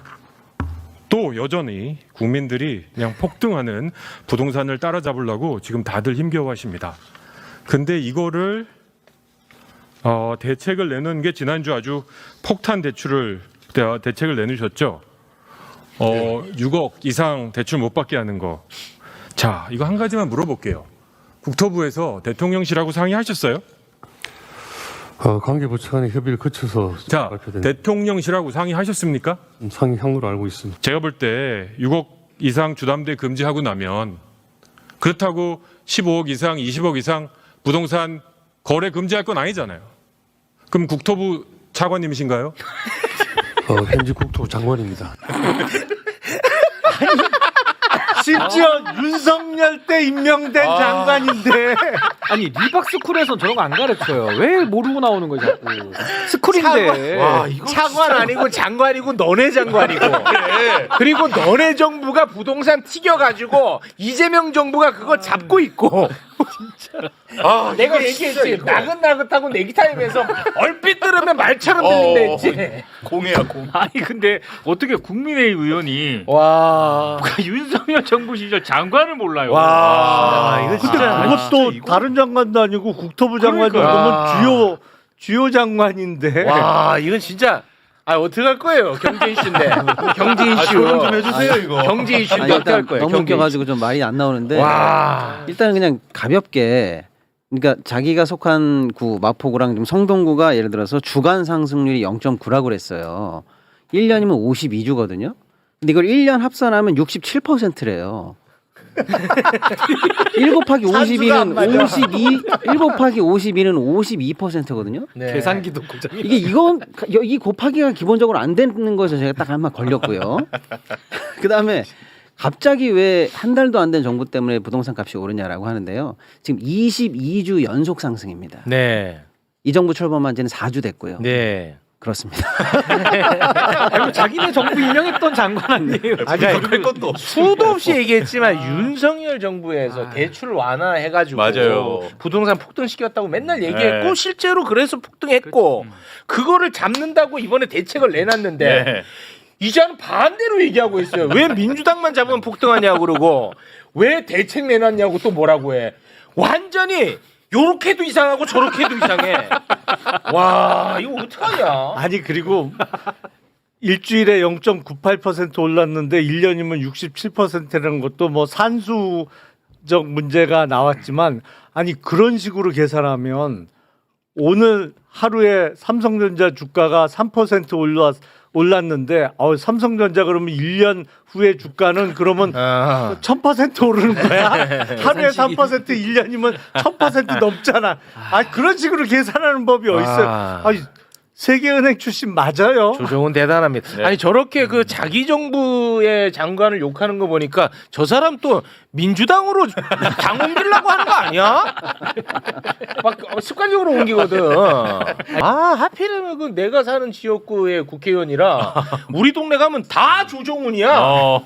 또 여전히 국민들이 그냥 폭등하는 부동산을 따라잡으려고 지금 다들 힘겨워하십니다. 근데 이거를 대책을 내놓은 게 지난주 아주 폭탄 대책을 내놓으셨죠. 6억 이상 대출 못 받게 하는 거. 자, 이거 한 가지만 물어볼게요. 국토부에서 대통령실하고 상의하셨어요? 관계부처 간의 협의를 거쳐서 자, 대통령실하고 상의하셨습니까? 상의한으로 알고 있습니다. 제가 볼 때 6억 이상 주담대 금지하고 나면 그렇다고 15억 이상, 20억 이상 부동산 거래 금지할 건 아니잖아요. 그럼 국토부 차관님이신가요? 현직 국토부 장관입니다. 심지어 윤석열 때 임명된 장관인데 아니 리박스쿨에선 저런 거 안 가르쳐요. 왜 모르고 나오는 거야 자꾸. 스쿨인데. 차관 아니고 장관이고 너네 장관이고. 그리고 너네 정부가 부동산 튀겨가지고 이재명 정부가 그거 잡고 있고. 진짜. 내가 얘기했지. 나긋나긋하고 내기타임에서 얼핏 들으면 말처럼 들린다 했지. 공해야 공. 아니 근데 어떻게 국민의힘 의원이 와 윤석열 정부 시절 장관을 몰라요. 와 이거 근데 진짜 그것도 다른 장관도 아니고 국토부 장관 정도면 주요 장관인데. 와 이건 진짜 아 어떻게 할 거예요? 경제 이슈인데. 경제 이슈. 조언 좀 해주세요 이거. 경제 이슈인데 아니, 어떻게 할 일단 거예요? 너무 웃겨가지고 좀 말이 안 나오는데 와. 일단 그냥 가볍게 그러니까 자기가 속한 구 마포구랑 지금 성동구가 예를 들어서 주간 상승률이 0.9라고 그랬어요. 1년이면 52주거든요. 근데 이걸 1년 합산하면 67%래요. 1 곱하기 52는 1 곱하기 52는 52%거든요. 네. 계산기도 고장. 이게 이건 이 곱하기가 기본적으로 안 되는 거에서 제가 딱 한 번 걸렸고요. 그다음에 갑자기 왜 한 달도 안 된 정부 때문에 부동산 값이 오르냐라고 하는데요. 지금 22주 연속 상승입니다. 네. 이 정부 출범한 지는 4주 됐고요. 네. 그렇습니다. 아니, 자기네 정부 임명했던 장관 아니에요? 아니, 할 것도 없어. 수도 없이 얘기했지만 윤석열 정부에서 대출 완화해가지고 맞아요. 부동산 폭등시켰다고 맨날 얘기했고 네. 실제로 그래서 폭등했고 그거를 잡는다고 이번에 대책을 내놨는데 네. 이제는 반대로 얘기하고 있어요. 왜 민주당만 잡으면 폭등하냐고 그러고 왜 대책 내놨냐고 또 뭐라고 해. 완전히 요렇게도 이상하고 저렇게도 이상해. 와 이거 어떡하냐. 아니 그리고 일주일에 0.98% 올랐는데 1년이면 67%라는 것도 뭐 산수적 문제가 나왔지만 아니 그런 식으로 계산하면 오늘 하루에 삼성전자 주가가 3% 올랐는데 삼성전자 그러면 1년 후에 주가는 그러면 1000% 오르는 거야. 하루에 3% 1년이면 1000% 넘잖아. 아 그런 식으로 계산하는 법이 어디 있어요? 아니 세계은행 출신 맞아요. 조정은 대단합니다. 네. 아니 저렇게 그 자기 정부의 장관을 욕하는 거 보니까 저 사람 또 민주당으로 당 옮기려고 하는 거 아니야? 막 습관적으로 옮기거든. 아 하필이면 그 내가 사는 지역구의 국회의원이라 우리 동네 가면 다 조정훈이야.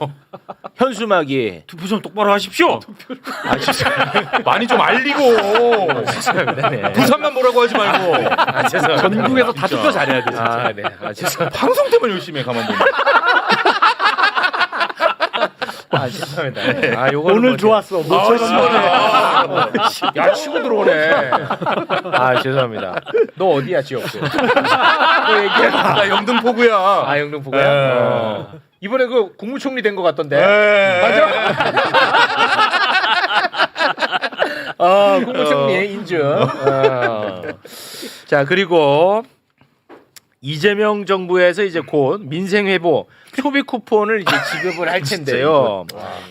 현수막이 투표 좀 똑바로 하십시오. 아 진짜 많이 좀 알리고. 죄송합니다. 네. 부산만 보라고 하지 말고. 아, 죄송합니다. 전국에서 다 투표 잘해야 돼. 아, 네. 아, 죄송합니다. 방송 때문에 열심히 해 가만 보면. 아, 죄송합니다. 네. 아, 요거는 오늘 뭐 좋았어. 야 치고 들어오네. 아 죄송합니다. 너 어디야 지역구? 너 얘기해. 나 영등포구야. 아 영등포구야. 이번에 그 국무총리 된 것 같던데. 네. 맞아? 국무총리 인증. 자 그리고 이재명 정부에서 이제 곧 민생회복 소비 쿠폰을 이제 지급을 할 텐데요.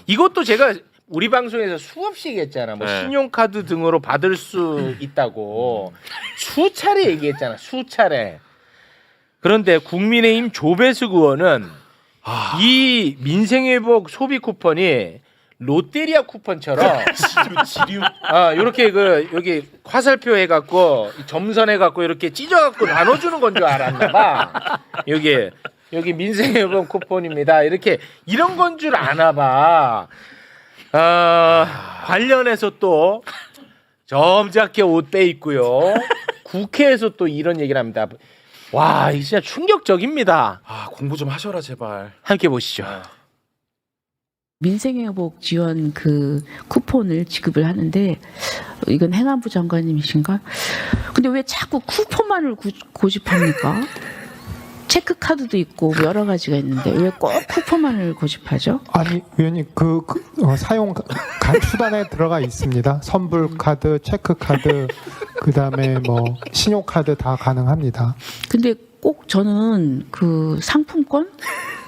이것도 제가 우리 방송에서 수없이 얘기했잖아. 뭐 네. 신용카드 등으로 받을 수 있다고 수차례 얘기했잖아. 수차례. 그런데 국민의힘 조배수 의원은 이 민생회복 소비 쿠폰이 롯데리아 쿠폰처럼 이렇게 그 여기 화살표 해갖고 점선 해갖고 이렇게 찢어갖고 나눠주는 건 줄 알았나봐. 여기 민생회복 쿠폰입니다. 이렇게 이런 건 줄 아나봐. 관련해서 또 점잖게 옷 빼입고요. 국회에서 또 이런 얘기를 합니다. 와, 이거 진짜 충격적입니다. 아 공부 좀 하셔라 제발. 함께 보시죠. 민생회복 지원 그 쿠폰을 지급을 하는데 이건 행안부 장관님이신가? 근데 왜 자꾸 쿠폰만을 고집합니까? 체크카드도 있고 여러 가지가 있는데 왜 꼭 쿠폰만을 고집하죠? 아니 위원님 사용 수단에 들어가 있습니다. 선불카드, 체크카드, 그다음에 뭐 신용카드 다 가능합니다. 근데 꼭 저는 그 상품권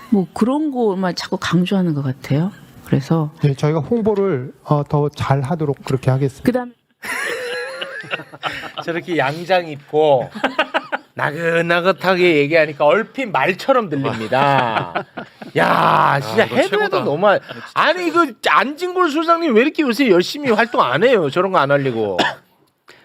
뭐 그런 거만 자꾸 강조하는 것 같아요. 그래서 네, 저희가 홍보를 더 잘하도록 그렇게 하겠습니다. 그다음 저렇게 양장 입고 나긋나긋하게 얘기하니까 얼핏 말처럼 들립니다. 야, 진짜 해도 해도 너무 아니 그 안진골 소장님 왜 이렇게 요새 열심히 활동 안 해요? 저런 거 안 하려고.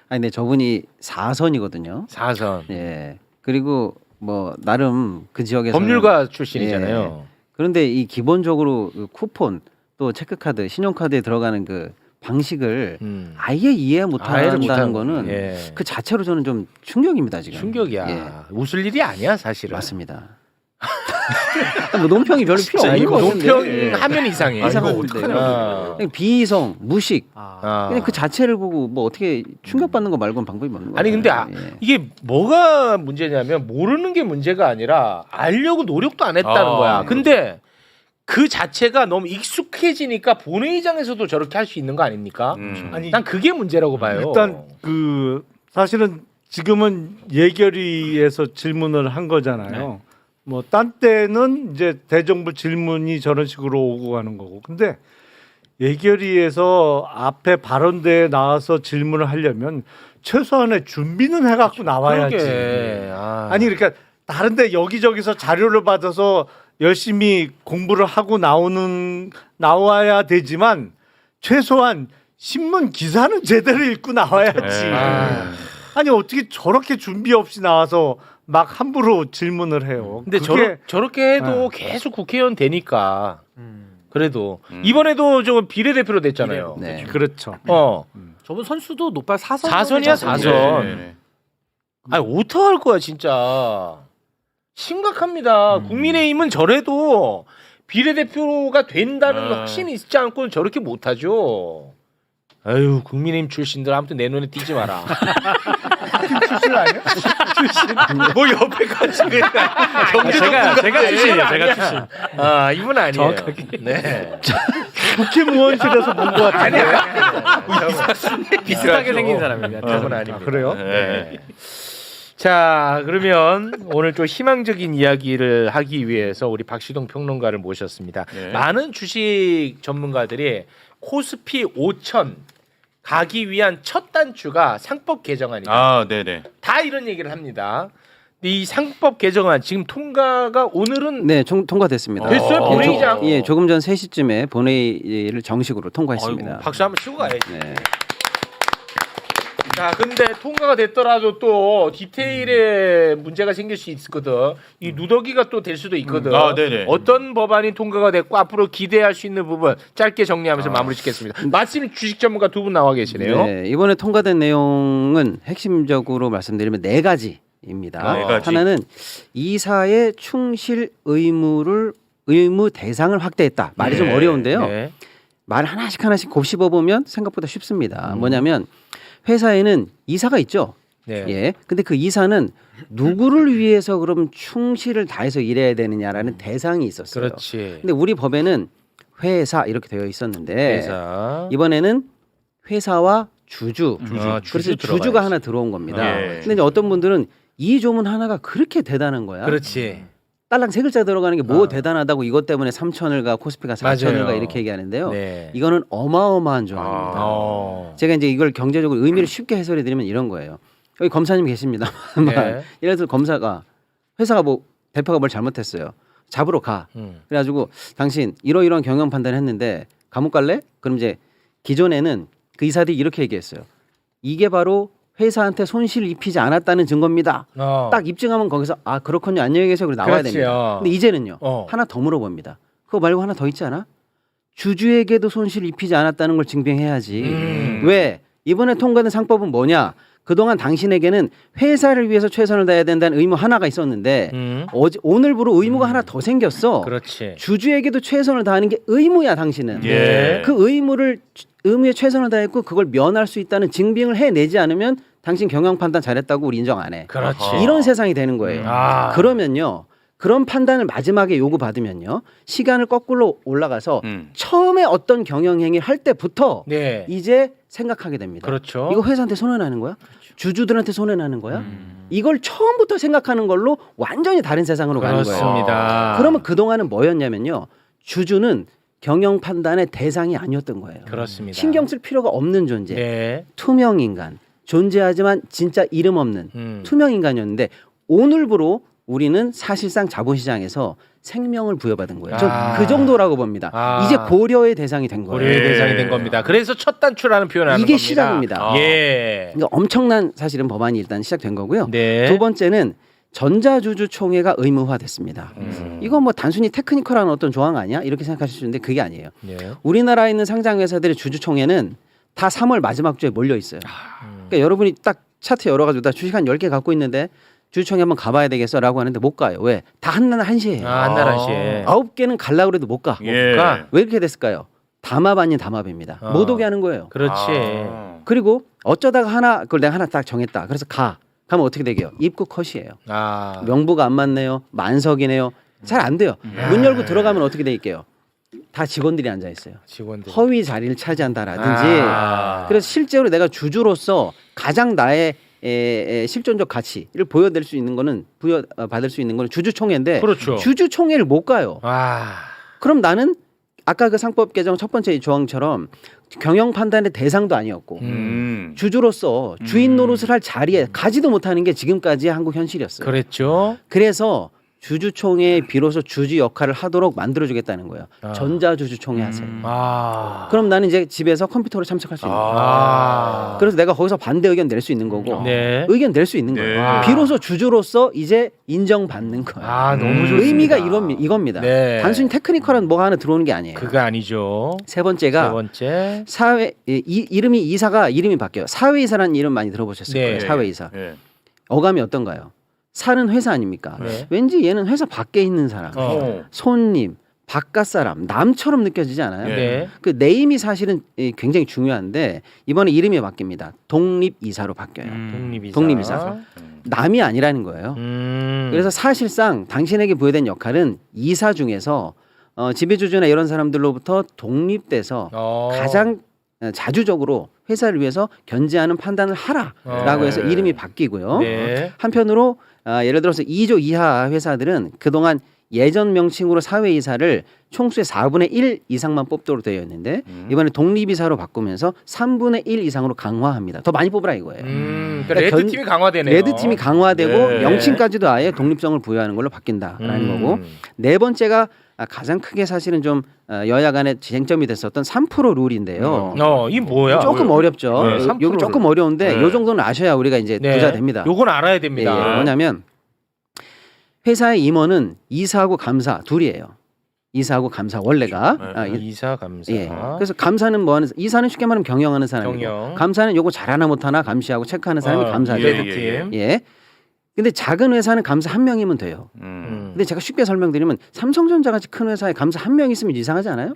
아니 근데 저분이 4선이거든요. 4선. 예. 그리고 뭐 나름 그 지역에서 법률가 출신이잖아요. 그런데 이 기본적으로 그 쿠폰 또 체크카드, 신용카드에 들어가는 그 방식을 아예 이해 못한다는 거는 그 자체로 저는 좀 충격입니다 지금. 충격이야. 웃을 일이 아니야 사실은. 맞습니다. 뭐 논평이 별로 필요 없는 것 같은데. 논평 하면 이상해. 이상한데. 비이성, 무식. 그냥 그 자체를 보고 뭐 어떻게 충격받는 거 말고는 방법이 없는 거예요. 아니 근데 이게 뭐가 문제냐면 모르는 게 문제가 아니라 알려고 노력도 안 했다는 거야. 근데 그 자체가 너무 익숙해지니까 본회의장에서도 저렇게 할 수 있는 거 아닙니까? 아니, 난 그게 문제라고 봐요. 일단 그 사실은 지금은 예결위에서 질문을 한 거잖아요. 뭐 딴 때는 이제 대정부 질문이 저런 식으로 오고 가는 거고. 근데 예결위에서 앞에 발언대에 나와서 질문을 하려면 최소한의 준비는 해갖고 나와야지. 아니 그러니까 다른데 여기저기서 자료를 받아서 열심히 공부를 하고 나와야 되지만 최소한 신문 기사는 제대로 읽고 나와야지. 아니 어떻게 저렇게 준비 없이 나와서 막 함부로 질문을 해요. 근데 저렇게 해도 계속 국회의원 되니까. 그래도 이번에도 저 비례대표로 됐잖아요. 네. 그렇죠. 저번 선수도 노팔 4선. 4선이야 4선. 아니 어떡할 거야 진짜. 심각합니다. 국민의힘은 저래도 비례대표가 된다는 확신이 있지 않고는 저렇게 못하죠. 아유 국민의힘 출신들 아무튼 내 눈에 띄지 마라. 출신 아니야? 출신. 뭐 옆에까지 제가 출신이에요. 제가 출신. 아 이분 아니에요. 정확하게. 네. 국회의원실에서 본 것 같은데. 비슷하게 생긴 사람입니다. 저분 아닙니다. 그래요? 네. 자 그러면 오늘 좀 희망적인 이야기를 하기 위해서 우리 박시동 평론가를 모셨습니다. 많은 주식 전문가들이 코스피 5천 가기 위한 첫 단추가 상법 개정안이다. 아, 네네. 다 이런 얘기를 합니다. 이 상법 개정안 지금 통과가 오늘은 네, 통과됐습니다. 됐어요? 본회의장? 예, 조금 전 3시쯤에 본회의를 정식으로 통과했습니다. 아이고, 박수 한번 치고 가야지. 네. 자, 근데 통과가 됐더라도 또 디테일에 문제가 생길 수 있거든. 이 누더기가 또 될 수도 있거든. 아, 네네. 어떤 법안이 통과가 됐고 앞으로 기대할 수 있는 부분 짧게 정리하면서 마무리 짓겠습니다. 마침 주식 전문가 두 분 나와 계시네요. 네, 이번에 통과된 내용은 핵심적으로 말씀드리면 4가지입니다. 네 가지. 하나는 이사의 충실 의무 대상을 확대했다. 말이 좀 어려운데요. 네. 말 하나씩 곱씹어 보면 생각보다 쉽습니다. 뭐냐면 회사에는 이사가 있죠. 네. 예. 근데 그 이사는 누구를 위해서 그럼 충실을 다해서 일해야 되느냐라는 대상이 있었어요. 그렇지. 근데 우리 법에는 회사 이렇게 되어 있었는데 회사. 이번에는 회사와 주주. 주주 그래서 주주가 하나 들어온 겁니다. 예. 근데 이제 어떤 분들은 이 조문 하나가 그렇게 대단한 거야. 그렇지. 딸랑 3글자 들어가는 게 뭐 대단하다고 이것 때문에 3천을 가 코스피가 4천을 가 맞아요. 이렇게 얘기하는데요. 네. 이거는 어마어마한 조항입니다. 제가 이제 이걸 경제적으로 의미를 쉽게 해설해 드리면 이런 거예요. 여기 검사님 계십니다. 네. 예를 들어 검사가 회사가 뭐 대표가 뭘 잘못했어요. 잡으러 가. 그래가지고 당신 이러이러한 경영 판단했는데 감옥 갈래? 그럼 이제 기존에는 그 이사들이 이렇게 얘기했어요. 이게 바로 회사한테 손실을 입히지 않았다는 증거입니다. 딱 입증하면 거기서 아 그렇군요. 안녕히 계세요. 그리고 나와야 그렇지요. 됩니다. 근데 이제는요. 하나 더 물어봅니다. 그거 말고 하나 더 있지 않아? 주주에게도 손실을 입히지 않았다는 걸 증명해야지. 왜? 이번에 통과된 상법은 뭐냐? 그동안 당신에게는 회사를 위해서 최선을 다해야 된다는 의무 하나가 있었는데 오늘부로 의무가 하나 더 생겼어. 그렇지. 주주에게도 최선을 다하는 게 의무야 당신은. 예. 그 의무에 최선을 다했고 그걸 면할 수 있다는 증빙을 해내지 않으면 당신 경영 판단 잘했다고 우리 인정 안 해. 그렇지. 이런 세상이 되는 거예요. 그러면요. 그런 판단을 마지막에 요구받으면요. 시간을 거꾸로 올라가서 처음에 어떤 경영행위를 할 때부터 네. 이제 생각하게 됩니다. 그렇죠. 이거 회사한테 손해나는 거야? 주주들한테 손해나는 거야? 이걸 처음부터 생각하는 걸로 완전히 다른 세상으로 가는 거예요. 그렇습니다. 그러면 그동안은 뭐였냐면요. 주주는 경영 판단의 대상이 아니었던 거예요. 그렇습니다. 신경 쓸 필요가 없는 존재. 네. 투명 인간. 존재하지만 진짜 이름 없는 투명 인간이었는데 오늘부로 우리는 사실상 자본시장에서 생명을 부여받은 거예요. 저 그 정도라고 봅니다. 이제 고려의 대상이 된 거예요. 고려의 대상이 된 겁니다. 그래서 첫 단추라는 표현을 하는 이게 겁니다. 시작입니다. 예. 그러니까 엄청난 사실은 법안이 일단 시작된 거고요. 네. 두 번째는 전자주주총회가 의무화됐습니다. 이거 뭐 단순히 테크니컬한 어떤 조항 아니야? 이렇게 생각하실 수 있는데 그게 아니에요. 네. 우리나라에 있는 상장회사들의 주주총회는 다 3월 마지막 주에 몰려 있어요. 그러니까 여러분이 딱 차트 열어가지고 나 주식 한 10개 갖고 있는데 주주총회 한번 가봐야 되겠어라고 하는데 못 가요. 왜? 다 한날 한시에요. 한날 한시에. 9개는 가려고 해도 못 가. 예. 왜 이렇게 됐을까요? 담합 아닌 담합입니다. 못 오게 하는 거예요. 그렇지. 그리고 어쩌다가 그걸 내가 하나 딱 정했다. 그래서 가면 어떻게 되게요? 입구 컷이에요. 명부가 안 맞네요. 만석이네요. 잘 안 돼요. 문 열고 들어가면 어떻게 될게요? 다 직원들이 앉아 있어요. 허위 자리를 차지한다라든지. 그래서 실제로 내가 주주로서 가장 나의 실존적 가치를 보여드릴 수 있는 거는 받을 수 있는 거는 주주총회인데 그렇죠. 주주총회를 못 가요. 그럼 나는 아까 그 상법 개정 첫 번째 조항처럼 경영 판단의 대상도 아니었고 주주로서 주인 노릇을 할 자리에 가지도 못하는 게 지금까지의 한국 현실이었어요. 그랬죠. 그래서 주주총회에 비로소 주주 역할을 하도록 만들어주겠다는 거예요. 전자주주총회 하세요. 그럼 나는 이제 집에서 컴퓨터로 참석할 수 있는 거예요. 그래서 내가 거기서 반대 의견 낼 수 있는 거고 의견 낼 수 있는 거예요. 비로소 주주로서 이제 인정받는 거예요. 너무 좋습니다. 의미가 이겁니다. 단순히 테크니컬한 뭐가 하나 들어오는 게 아니에요. 그거 아니죠. 세 번째가 사회 이름이 바뀌어요. 사회이사라는 이름 많이 들어보셨을 거예요. 사회이사. 어감이 어떤가요? 사는 회사 아닙니까? 왠지 얘는 회사 밖에 있는 사람, 손님, 바깥 사람, 남처럼 느껴지지 않아요? 그 네임이 사실은 굉장히 중요한데 이번에 이름이 바뀝니다. 독립이사로 바뀌어요. 독립이사. 남이 아니라는 거예요. 그래서 사실상 당신에게 부여된 역할은 이사 중에서 지배주주나 이런 사람들로부터 독립돼서 가장 자주적으로 회사를 위해서 견제하는 판단을 하라라고 해서 이름이 바뀌고요. 한편으로 예를 들어서 2조 이하 회사들은 그동안 예전 명칭으로 사회이사를 총수의 4분의 1 이상만 뽑도록 되어 있는데 이번에 독립이사로 바꾸면서 3분의 1 이상으로 강화합니다. 더 많이 뽑으라 이거예요. 그러니까 레드팀이 강화되네요. 레드팀이 강화되고 명칭까지도 아예 독립성을 부여하는 걸로 바뀐다라는 거고 네 번째가 가장 크게 사실은 좀 여야 간에 쟁점이 됐었던 3% 룰인데요. 이 뭐야? 조금 어렵죠. 여기 조금 어려운데 요 정도는 아셔야 우리가 이제 부자 됩니다. 요건 알아야 됩니다. 뭐냐면 회사의 임원은 이사하고 감사 둘이에요. 이사하고 감사 원래가 이사 감사. 그래서 감사는 뭐 하는 이사는 쉽게 말하면 경영하는 사람이고 감사는 요거 잘하나 못하나 감시하고 체크하는 사람이 감사죠. 근데 작은 회사는 감사 한 명이면 돼요. 근데 제가 쉽게 설명드리면 삼성전자 같이 큰 회사에 감사 한 명 있으면 이상하지 않아요?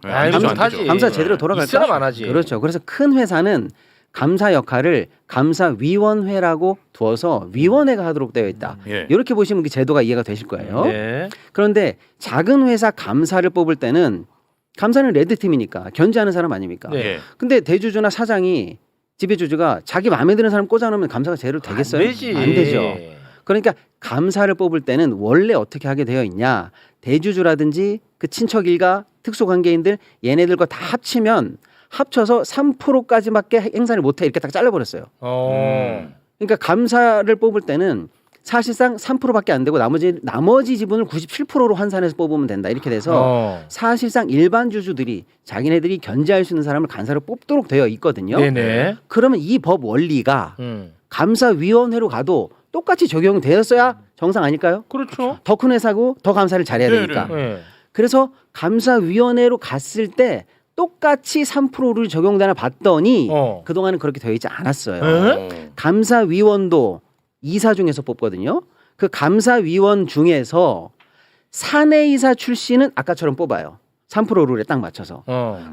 감사 제대로 돌아갈까? 그렇죠. 그래서 큰 회사는 감사 역할을 감사위원회라고 두어서 위원회가 하도록 되어 있다. 이렇게 보시면 그 제도가 이해가 되실 거예요. 그런데 작은 회사 감사를 뽑을 때는 감사는 레드팀이니까 견제하는 사람 아닙니까? 근데 대주주나 사장이 지배주주가 자기 마음에 드는 사람 꽂아놓으면 감사가 제대로 되겠어요? 안 되죠. 그러니까 감사를 뽑을 때는 원래 어떻게 하게 되어 있냐. 대주주라든지 그 친척 일가 특수관계인들 얘네들과 다 합쳐서 3%까지밖에 행사를 못해 이렇게 딱 잘라버렸어요. 그러니까 감사를 뽑을 때는 사실상 3%밖에 안 되고 나머지 지분을 97%로 환산해서 뽑으면 된다. 이렇게 돼서 사실상 일반 주주들이 자기네들이 견제할 수 있는 사람을 간사로 뽑도록 되어 있거든요. 그러면 이 법 원리가 감사위원회로 가도 똑같이 적용이 되었어야 정상 아닐까요? 그렇죠. 더 큰 회사고 더 감사를 잘해야 되니까. 그래서 감사위원회로 갔을 때 똑같이 3%를 적용되나 봤더니 그동안은 그렇게 되어 있지 않았어요. 감사위원도 이사 중에서 뽑거든요. 그 감사위원 중에서 사내이사 출신은 아까처럼 뽑아요. 3% 룰에 딱 맞춰서.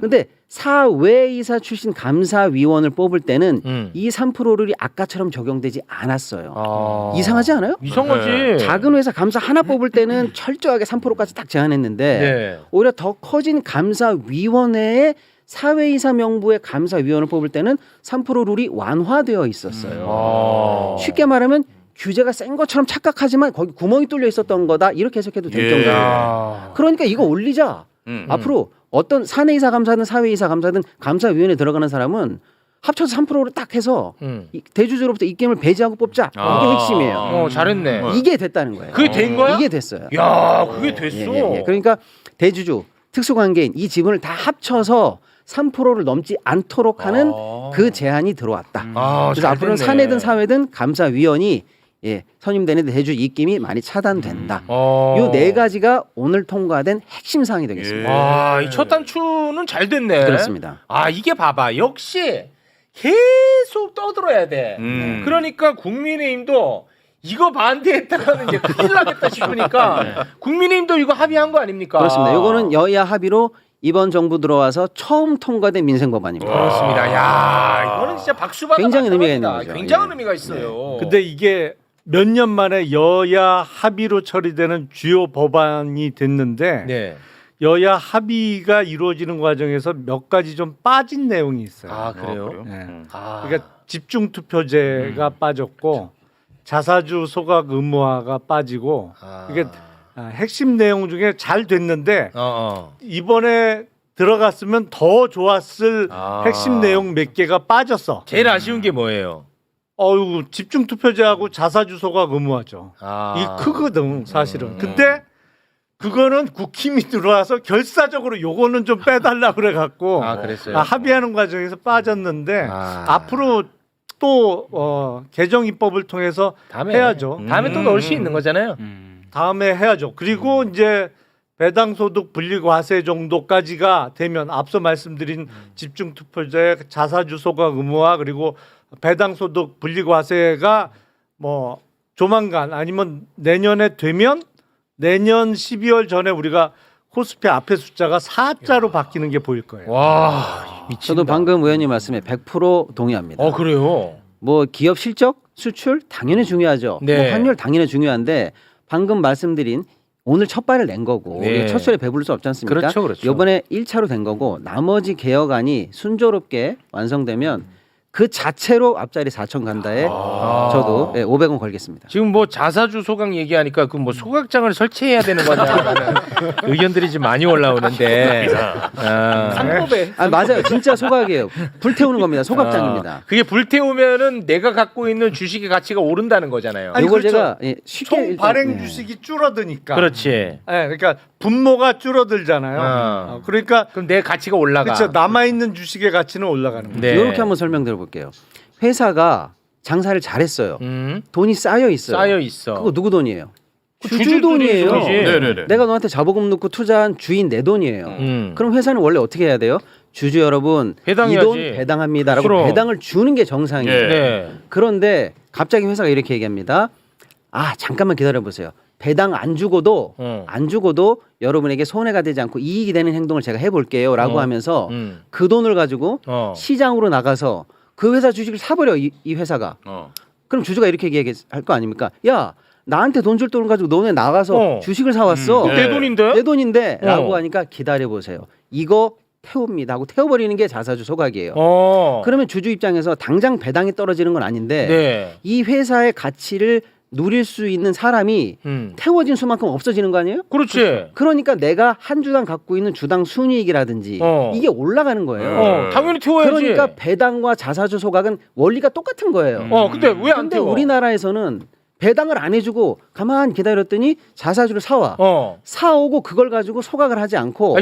근데 사외이사 출신 감사위원을 뽑을 때는 이 3% 룰이 아까처럼 적용되지 않았어요. 이상하지 않아요? 이상하지. 작은 회사 감사 하나 뽑을 때는 철저하게 3%까지 딱 제한했는데 오히려 더 커진 감사위원회에 사회이사 명부의 감사위원을 뽑을 때는 3% 룰이 완화되어 있었어요. 쉽게 말하면 규제가 센 것처럼 착각하지만 거기 구멍이 뚫려 있었던 거다 이렇게 해석해도 될 정도예요. 그러니까 이거 올리자. 앞으로 어떤 사내이사 감사든 사회이사 감사든 감사위원회에 들어가는 사람은 합쳐서 3%로 딱 해서 대주주로부터 입김을 배제하고 뽑자. 이게 핵심이에요. 잘했네. 이게 됐다는 거예요. 그게 된 거야? 이게 됐어요. 야, 그게 됐어. 그러니까 대주주, 특수관계인 이 지분을 다 합쳐서 3%를 넘지 않도록 하는 그 제한이 들어왔다. 그래서 앞으로는 사내든 사회든 감사위원이 선임되는 대주주 입김이 많이 차단된다. 이 네 가지가 오늘 통과된 핵심 사항이 되겠습니다. 이 첫 단추는 잘 됐네. 그렇습니다. 이게 봐봐. 역시 계속 떠들어야 돼. 그러니까 국민의힘도 이거 반대했다가는 이제 큰일 나겠다 싶으니까 국민의힘도 이거 합의한 거 아닙니까? 그렇습니다. 이거는 여야 합의로 이번 정부 들어와서 처음 통과된 민생 법안입니다. 그렇습니다. 야, 이거는 진짜 박수 받아. 굉장히 의미가 있는 거죠. 굉장한 예. 의미가 있어요. 근데 이게 몇 년 만에 여야 합의로 처리되는 주요 법안이 됐는데 네. 여야 합의가 이루어지는 과정에서 몇 가지 좀 빠진 내용이 있어요. 아, 그래요? 네. 아. 그러니까 집중 투표제가 빠졌고 자사주 소각 의무화가 빠지고 이게 핵심 내용 중에 잘 됐는데 이번에 들어갔으면 더 좋았을 핵심 내용 몇 개가 빠졌어. 제일 아쉬운 게 뭐예요? 어유 집중 투표제하고 자사주 소각 의무화죠. 이 크거든 사실은. 근데 그거는 국힘이 들어와서 결사적으로 요거는 좀 빼달라 그래 갖고 그랬어요? 합의하는 과정에서 빠졌는데 앞으로 또 개정 입법을 통해서 해야죠. 다음에 또 넣을 수 있는 거잖아요. 다음에 해야죠. 그리고 이제 배당소득 분리과세 정도까지가 되면 앞서 말씀드린 집중투표제, 자사주 소각 의무화 그리고 배당소득 분리과세가 뭐 조만간 아니면 내년에 되면 내년 12월 전에 우리가 코스피 앞에 숫자가 4자로 바뀌는 게 보일 거예요. 와, 미친다. 저도 방금 의원님 말씀에 100% 동의합니다. 그래요? 뭐 기업 실적, 수출 당연히 중요하죠. 네. 뭐 환율 당연히 중요한데 방금 말씀드린 오늘 첫 발을 낸 거고 네. 첫 술에 배부를 수 없지 않습니까? 그렇죠. 이번에 1차로 된 거고 나머지 개혁안이 순조롭게 완성되면 그 자체로 앞자리 4천 간다에 저도 500원 걸겠습니다. 지금 뭐 자사주 소각 얘기하니까 그 뭐 소각장을 설치해야 되는 거냐라는 의견들이 좀 많이 올라오는데 상법에 맞아요. 진짜 소각이에요. 불태우는 겁니다. 소각장입니다. 그게 불태우면은 내가 갖고 있는 주식의 가치가 오른다는 거잖아요. 아니, 이걸 그렇죠. 제가 쉽게 총 일단, 발행 주식이 줄어드니까. 그렇지. 네, 그러니까 분모가 줄어들잖아요. 그러니까 그럼 내 가치가 올라가. 그렇죠. 남아 있는 주식의 가치는 올라가는 거죠. 네. 이렇게 한번 설명드려 볼게요. 회사가 장사를 잘했어요. 돈이 쌓여 있어요. 쌓여 있어. 그거 누구 돈이에요? 주주 주주 돈이에요. 돈이지. 네네네. 내가 너한테 자본금 넣고 투자한 주인 내 돈이에요. 그럼 회사는 원래 어떻게 해야 돼요? 주주 여러분 이 배당해야지. 돈 배당합니다라고 그럼. 배당을 주는 게 정상이에요. 네. 그런데 갑자기 회사가 이렇게 얘기합니다. 잠깐만 기다려 보세요. 배당 안 주고도 여러분에게 손해가 되지 않고 이익이 되는 행동을 제가 해볼게요라고 하면서 그 돈을 가지고 시장으로 나가서 그 회사 주식을 사버려 이 회사가. 그럼 주주가 이렇게 얘기할 거 아닙니까? 야 나한테 돈 줄 돈을 가지고 너네 나가서 주식을 사왔어. 내 돈인데? 내 돈인데 라고 하니까 기다려 보세요. 이거 태웁니다 하고 태워버리는 게 자사주 소각이에요. 그러면 주주 입장에서 당장 배당이 떨어지는 건 아닌데 네. 이 회사의 가치를 누릴 수 있는 사람이 태워진 수만큼 없어지는 거 아니에요? 그렇지. 그러니까 내가 한 주당 갖고 있는 주당 순이익이라든지 이게 올라가는 거예요. 당연히 태워야지. 그러니까 배당과 자사주 소각은 원리가 똑같은 거예요. 근데 왜 안 근데 태워? 우리나라에서는 배당을 안 해주고 가만히 기다렸더니 자사주를 사와. 사오고 그걸 가지고 소각을 하지 않고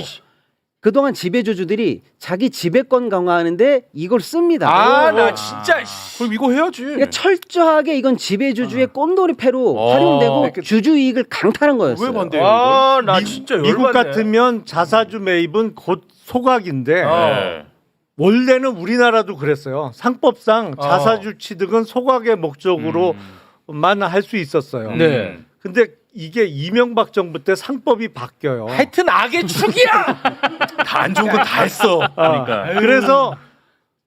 그동안 지배주주들이 자기 지배권 강화하는데 이걸 씁니다. 나 진짜. 그럼 이거 해야지. 그러니까 철저하게 이건 지배주주의 꼰돌이패로 활용되고 주주 이익을 강탈한 거였어요. 왜 반대해요? 나 진짜 열받네. 미국 같으면 자사주 매입은 곧 소각인데 원래는 우리나라도 그랬어요. 상법상 자사주 취득은 소각의 목적으로만 할 수 있었어요. 네. 근데 이게 이명박 정부 때 상법이 바뀌어요. 하여튼 악의 축이야. 다 안 좋은 건 다 했어. 그러니까. 그래서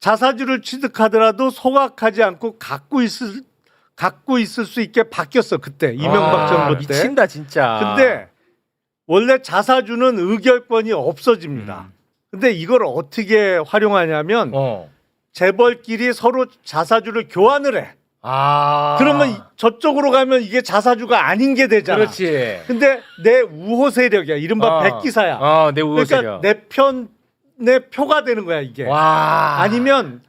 자사주를 취득하더라도 소각하지 않고 갖고 있을 수 있게 바뀌었어. 그때 이명박 정부 때. 미친다 진짜. 근데 원래 자사주는 의결권이 없어집니다. 근데 이걸 어떻게 활용하냐면 재벌끼리 서로 자사주를 교환을 해. 그러면 저쪽으로 가면 이게 자사주가 아닌 게 되잖아. 그렇지. 근데 내 우호 세력이야. 이른바 백기사야. 내 우호 그러니까 세력. 내 편의 표가 되는 거야 이게. 아니면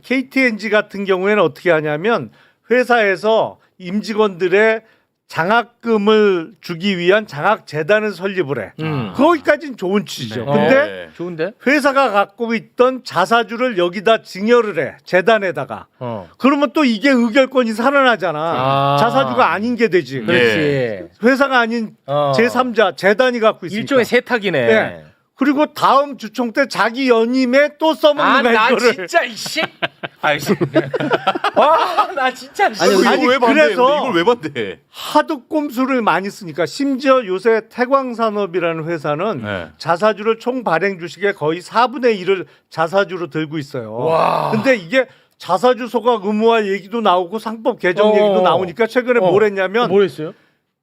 KTNG 같은 경우에는 어떻게 하냐면 회사에서 임직원들의 장학금을 주기 위한 장학재단을 설립을 해. 거기까지는 좋은 취지죠. 근데 좋은데? 회사가 갖고 있던 자사주를 여기다 증여를 해. 재단에다가. 그러면 또 이게 의결권이 살아나잖아. 자사주가 아닌 게 되지. 그렇지. 회사가 아닌 제3자 재단이 갖고 있으니까. 일종의 세탁이네. 네. 그리고 다음 주총 때 자기 연임에 또 써먹는 거야 나 이거를. 진짜 이씨. 와나 진짜. 아니 왜 반대해? 그래서 이걸 왜 반대해? 하도 꼼수를 많이 쓰니까 심지어 요새 태광산업이라는 회사는 네. 자사주를 총 발행 주식의 거의 4분의 1을 자사주로 들고 있어요. 와. 근데 이게 자사주 소각 의무화 얘기도 나오고 상법 개정 얘기도 나오니까 최근에 뭘 했냐면 뭘 했어요?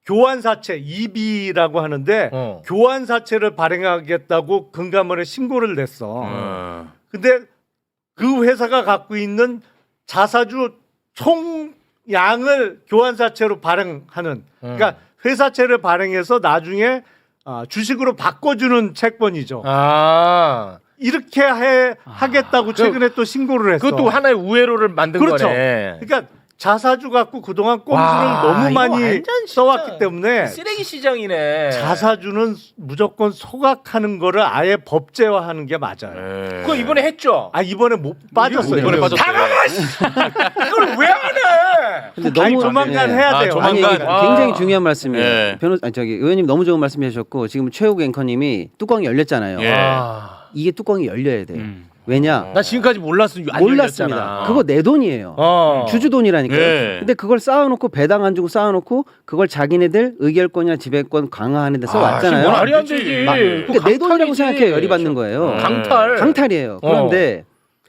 교환사채 EB라고 하는데 교환사채를 발행하겠다고 금감원에 신고를 냈어. 근데 그 회사가 갖고 있는 자사주 총량을 교환사채로 발행하는 그러니까 회사채를 발행해서 나중에 주식으로 바꿔주는 채권이죠. 이렇게 하겠다고 최근에 또 신고를 했어. 그것도 하나의 우회로를 만든 그렇죠. 거네. 그러니까 자사주 갖고 그동안 꼼수를 와, 너무 이거 많이 완전 써왔기 때문에 쓰레기 시장이네. 자사주는 무조건 소각하는 거를 아예 법제화하는 게 맞아요. 그거 이번에 했죠? 이번에 못 빠졌어요. 이번에 빠졌어요. 이걸 왜 안 해? 근데 너무 조만간 네. 해야 돼요. 조만간. 굉장히 중요한 말씀이에요. 예. 의원님 너무 좋은 말씀 해주셨고 지금 최욱 앵커님이 뚜껑이 열렸잖아요. 이게 뚜껑이 열려야 돼요. 왜냐? 나 지금까지 몰랐어. 안 몰랐습니다. 열렸잖아. 그거 내 돈이에요. 주주 돈이라니까요. 네. 근데 그걸 쌓아놓고 배당 안 주고 쌓아놓고 그걸 자기네들 의결권이나 지배권 강화하는 데 써왔잖아요. 말이 안 되지. 그러니까 내 돈이라고 생각해요. 열이 받는 거예요. 강탈이에요. 그런데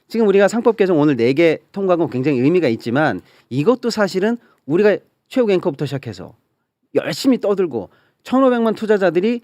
지금 우리가 상법 개정 오늘 4개 통과한 건 굉장히 의미가 있지만 이것도 사실은 우리가 최욱 앵커부터 시작해서 열심히 떠들고 1,500만 투자자들이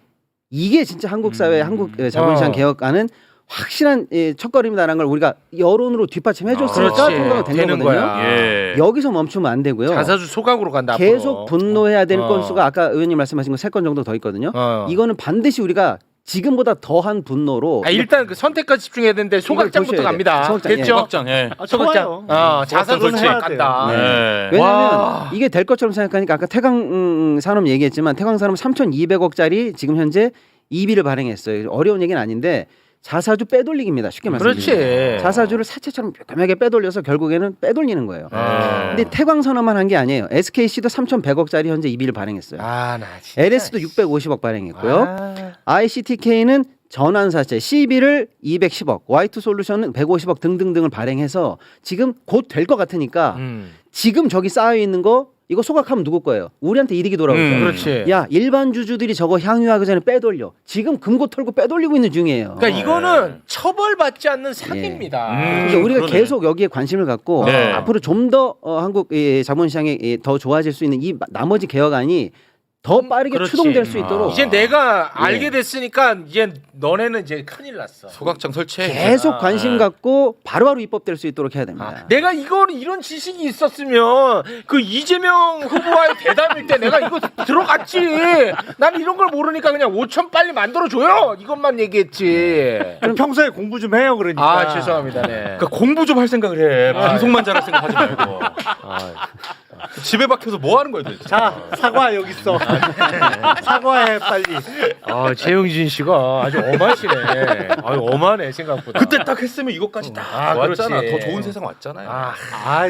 이게 진짜 한국 사회 한국 자본시장 개혁안은 확실한 첫걸음이다라는 걸 우리가 여론으로 뒷받침해줬으니까 통과가 된 되는 거거든요. 거야. 여기서 멈추면 안 되고요. 자사주 소각으로 간다. 계속 앞으로. 분노해야 될 건수가 아까 의원님 말씀하신 거 3건 정도 더 있거든요. 이거는 반드시 우리가 지금보다 더한 분노로 일단 그 선택까지 집중해야 되는데 소각장부터 갑니다. 소각장, 됐죠? 소각장. 소각장. 자사주 소각 간다. 네. 왜냐하면 이게 될 것처럼 생각하니까 아까 태광산업 얘기했지만 태광산업 3,200억짜리 지금 현재 EB를 발행했어요. 어려운 얘기는 아닌데 자사주 빼돌리기입니다. 쉽게 말씀드리면. 그렇지. 자사주를 사채처럼 묘하게 빼돌려서 결국에는 빼돌리는 거예요. 근데 태광산업만 한 게 아니에요. SKC도 3,100억짜리 현재 EB를 발행했어요. 나 진짜. LS도 650억 발행했고요. ICTK는 전환사채 CB를 210억, Y2솔루션은 150억 등등등을 발행해서 지금 곧 될 것 같으니까 지금 저기 쌓여 있는 거 이거 소각하면 누구 거예요? 우리한테 이득이 돌아오죠. 그렇지. 야 일반 주주들이 저거 향유하기 전에 빼돌려. 지금 금고 털고 빼돌리고 있는 중이에요. 그러니까 이거는 처벌받지 않는 사기입니다. 그러니까 우리가 계속 여기에 관심을 갖고 앞으로 좀 더 한국 자본시장이 더 좋아질 수 있는 이 나머지 개혁안이 더 빠르게 추동될 수 있도록 이제 내가 알게 됐으니까 이제 너네는 이제 큰일 났어. 소각장 설치해. 계속 관심 갖고 바로바로 입법될 수 있도록 해야 됩니다. 내가 이런 지식이 있었으면 그 이재명 후보와의 대담일 때 내가 이거 들어갔지. 나는 이런 걸 모르니까 그냥 5천 빨리 만들어줘요. 이것만 얘기했지. 그럼 평소에 공부 좀 해요. 그러니까. 죄송합니다. 네. 그러니까 공부 좀 할 생각을 해. 방송만 잘할 생각하지 말고. 집에 박혀서 뭐 하는 거야 도대체? 자 사과 여기 있어. 사과해 빨리. 최영진 씨가 아주 엄하시네. 엄하네 생각보다. 그때 딱 했으면 이것까지 딱 왔잖아. 그렇지. 더 좋은 세상 왔잖아요.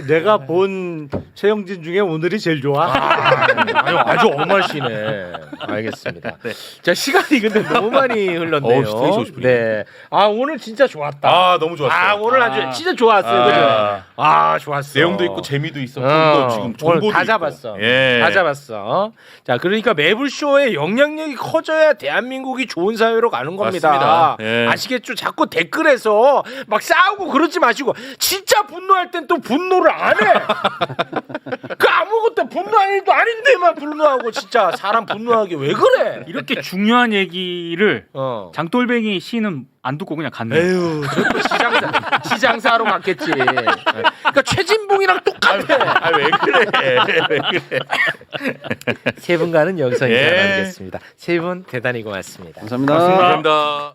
내가 본 최영진 중에 오늘이 제일 좋아. 아주 엄하시네. 알겠습니다. 자 시간이 근데 너무 많이 흘렀네요. 네. 오늘 진짜 좋았다. 너무 좋았어요. 오늘 아주 진짜 좋았어요. 그죠? 좋았어. 내용도 있고 재미도 있었고 또 지금 정보도 오늘 다 있고. 잡았어. 다 잡았어. 자, 그러니까 매불쇼의 영향력이 커져야 대한민국이 좋은 사회로 가는 겁니다. 맞습니다. 아시겠죠? 자꾸 댓글에서 막 싸우고 그러지 마시고 진짜 분노할 땐 또 분노를 안 해. 그 아무것도 분노할 일도 아닌데만 분노하고 진짜 사람 분노하게 왜 그래? 이렇게 중요한 얘기를 장돌뱅이 씨는 안 듣고 그냥 갔네요. 에휴, 시장사로 갔겠지. 그러니까 최진봉이랑 똑같아. 왜 그래? 왜 그래? 세 분과는 여기서 인사 나누겠습니다. 세 분 대단히 고맙습니다. 감사합니다. 감사합니다.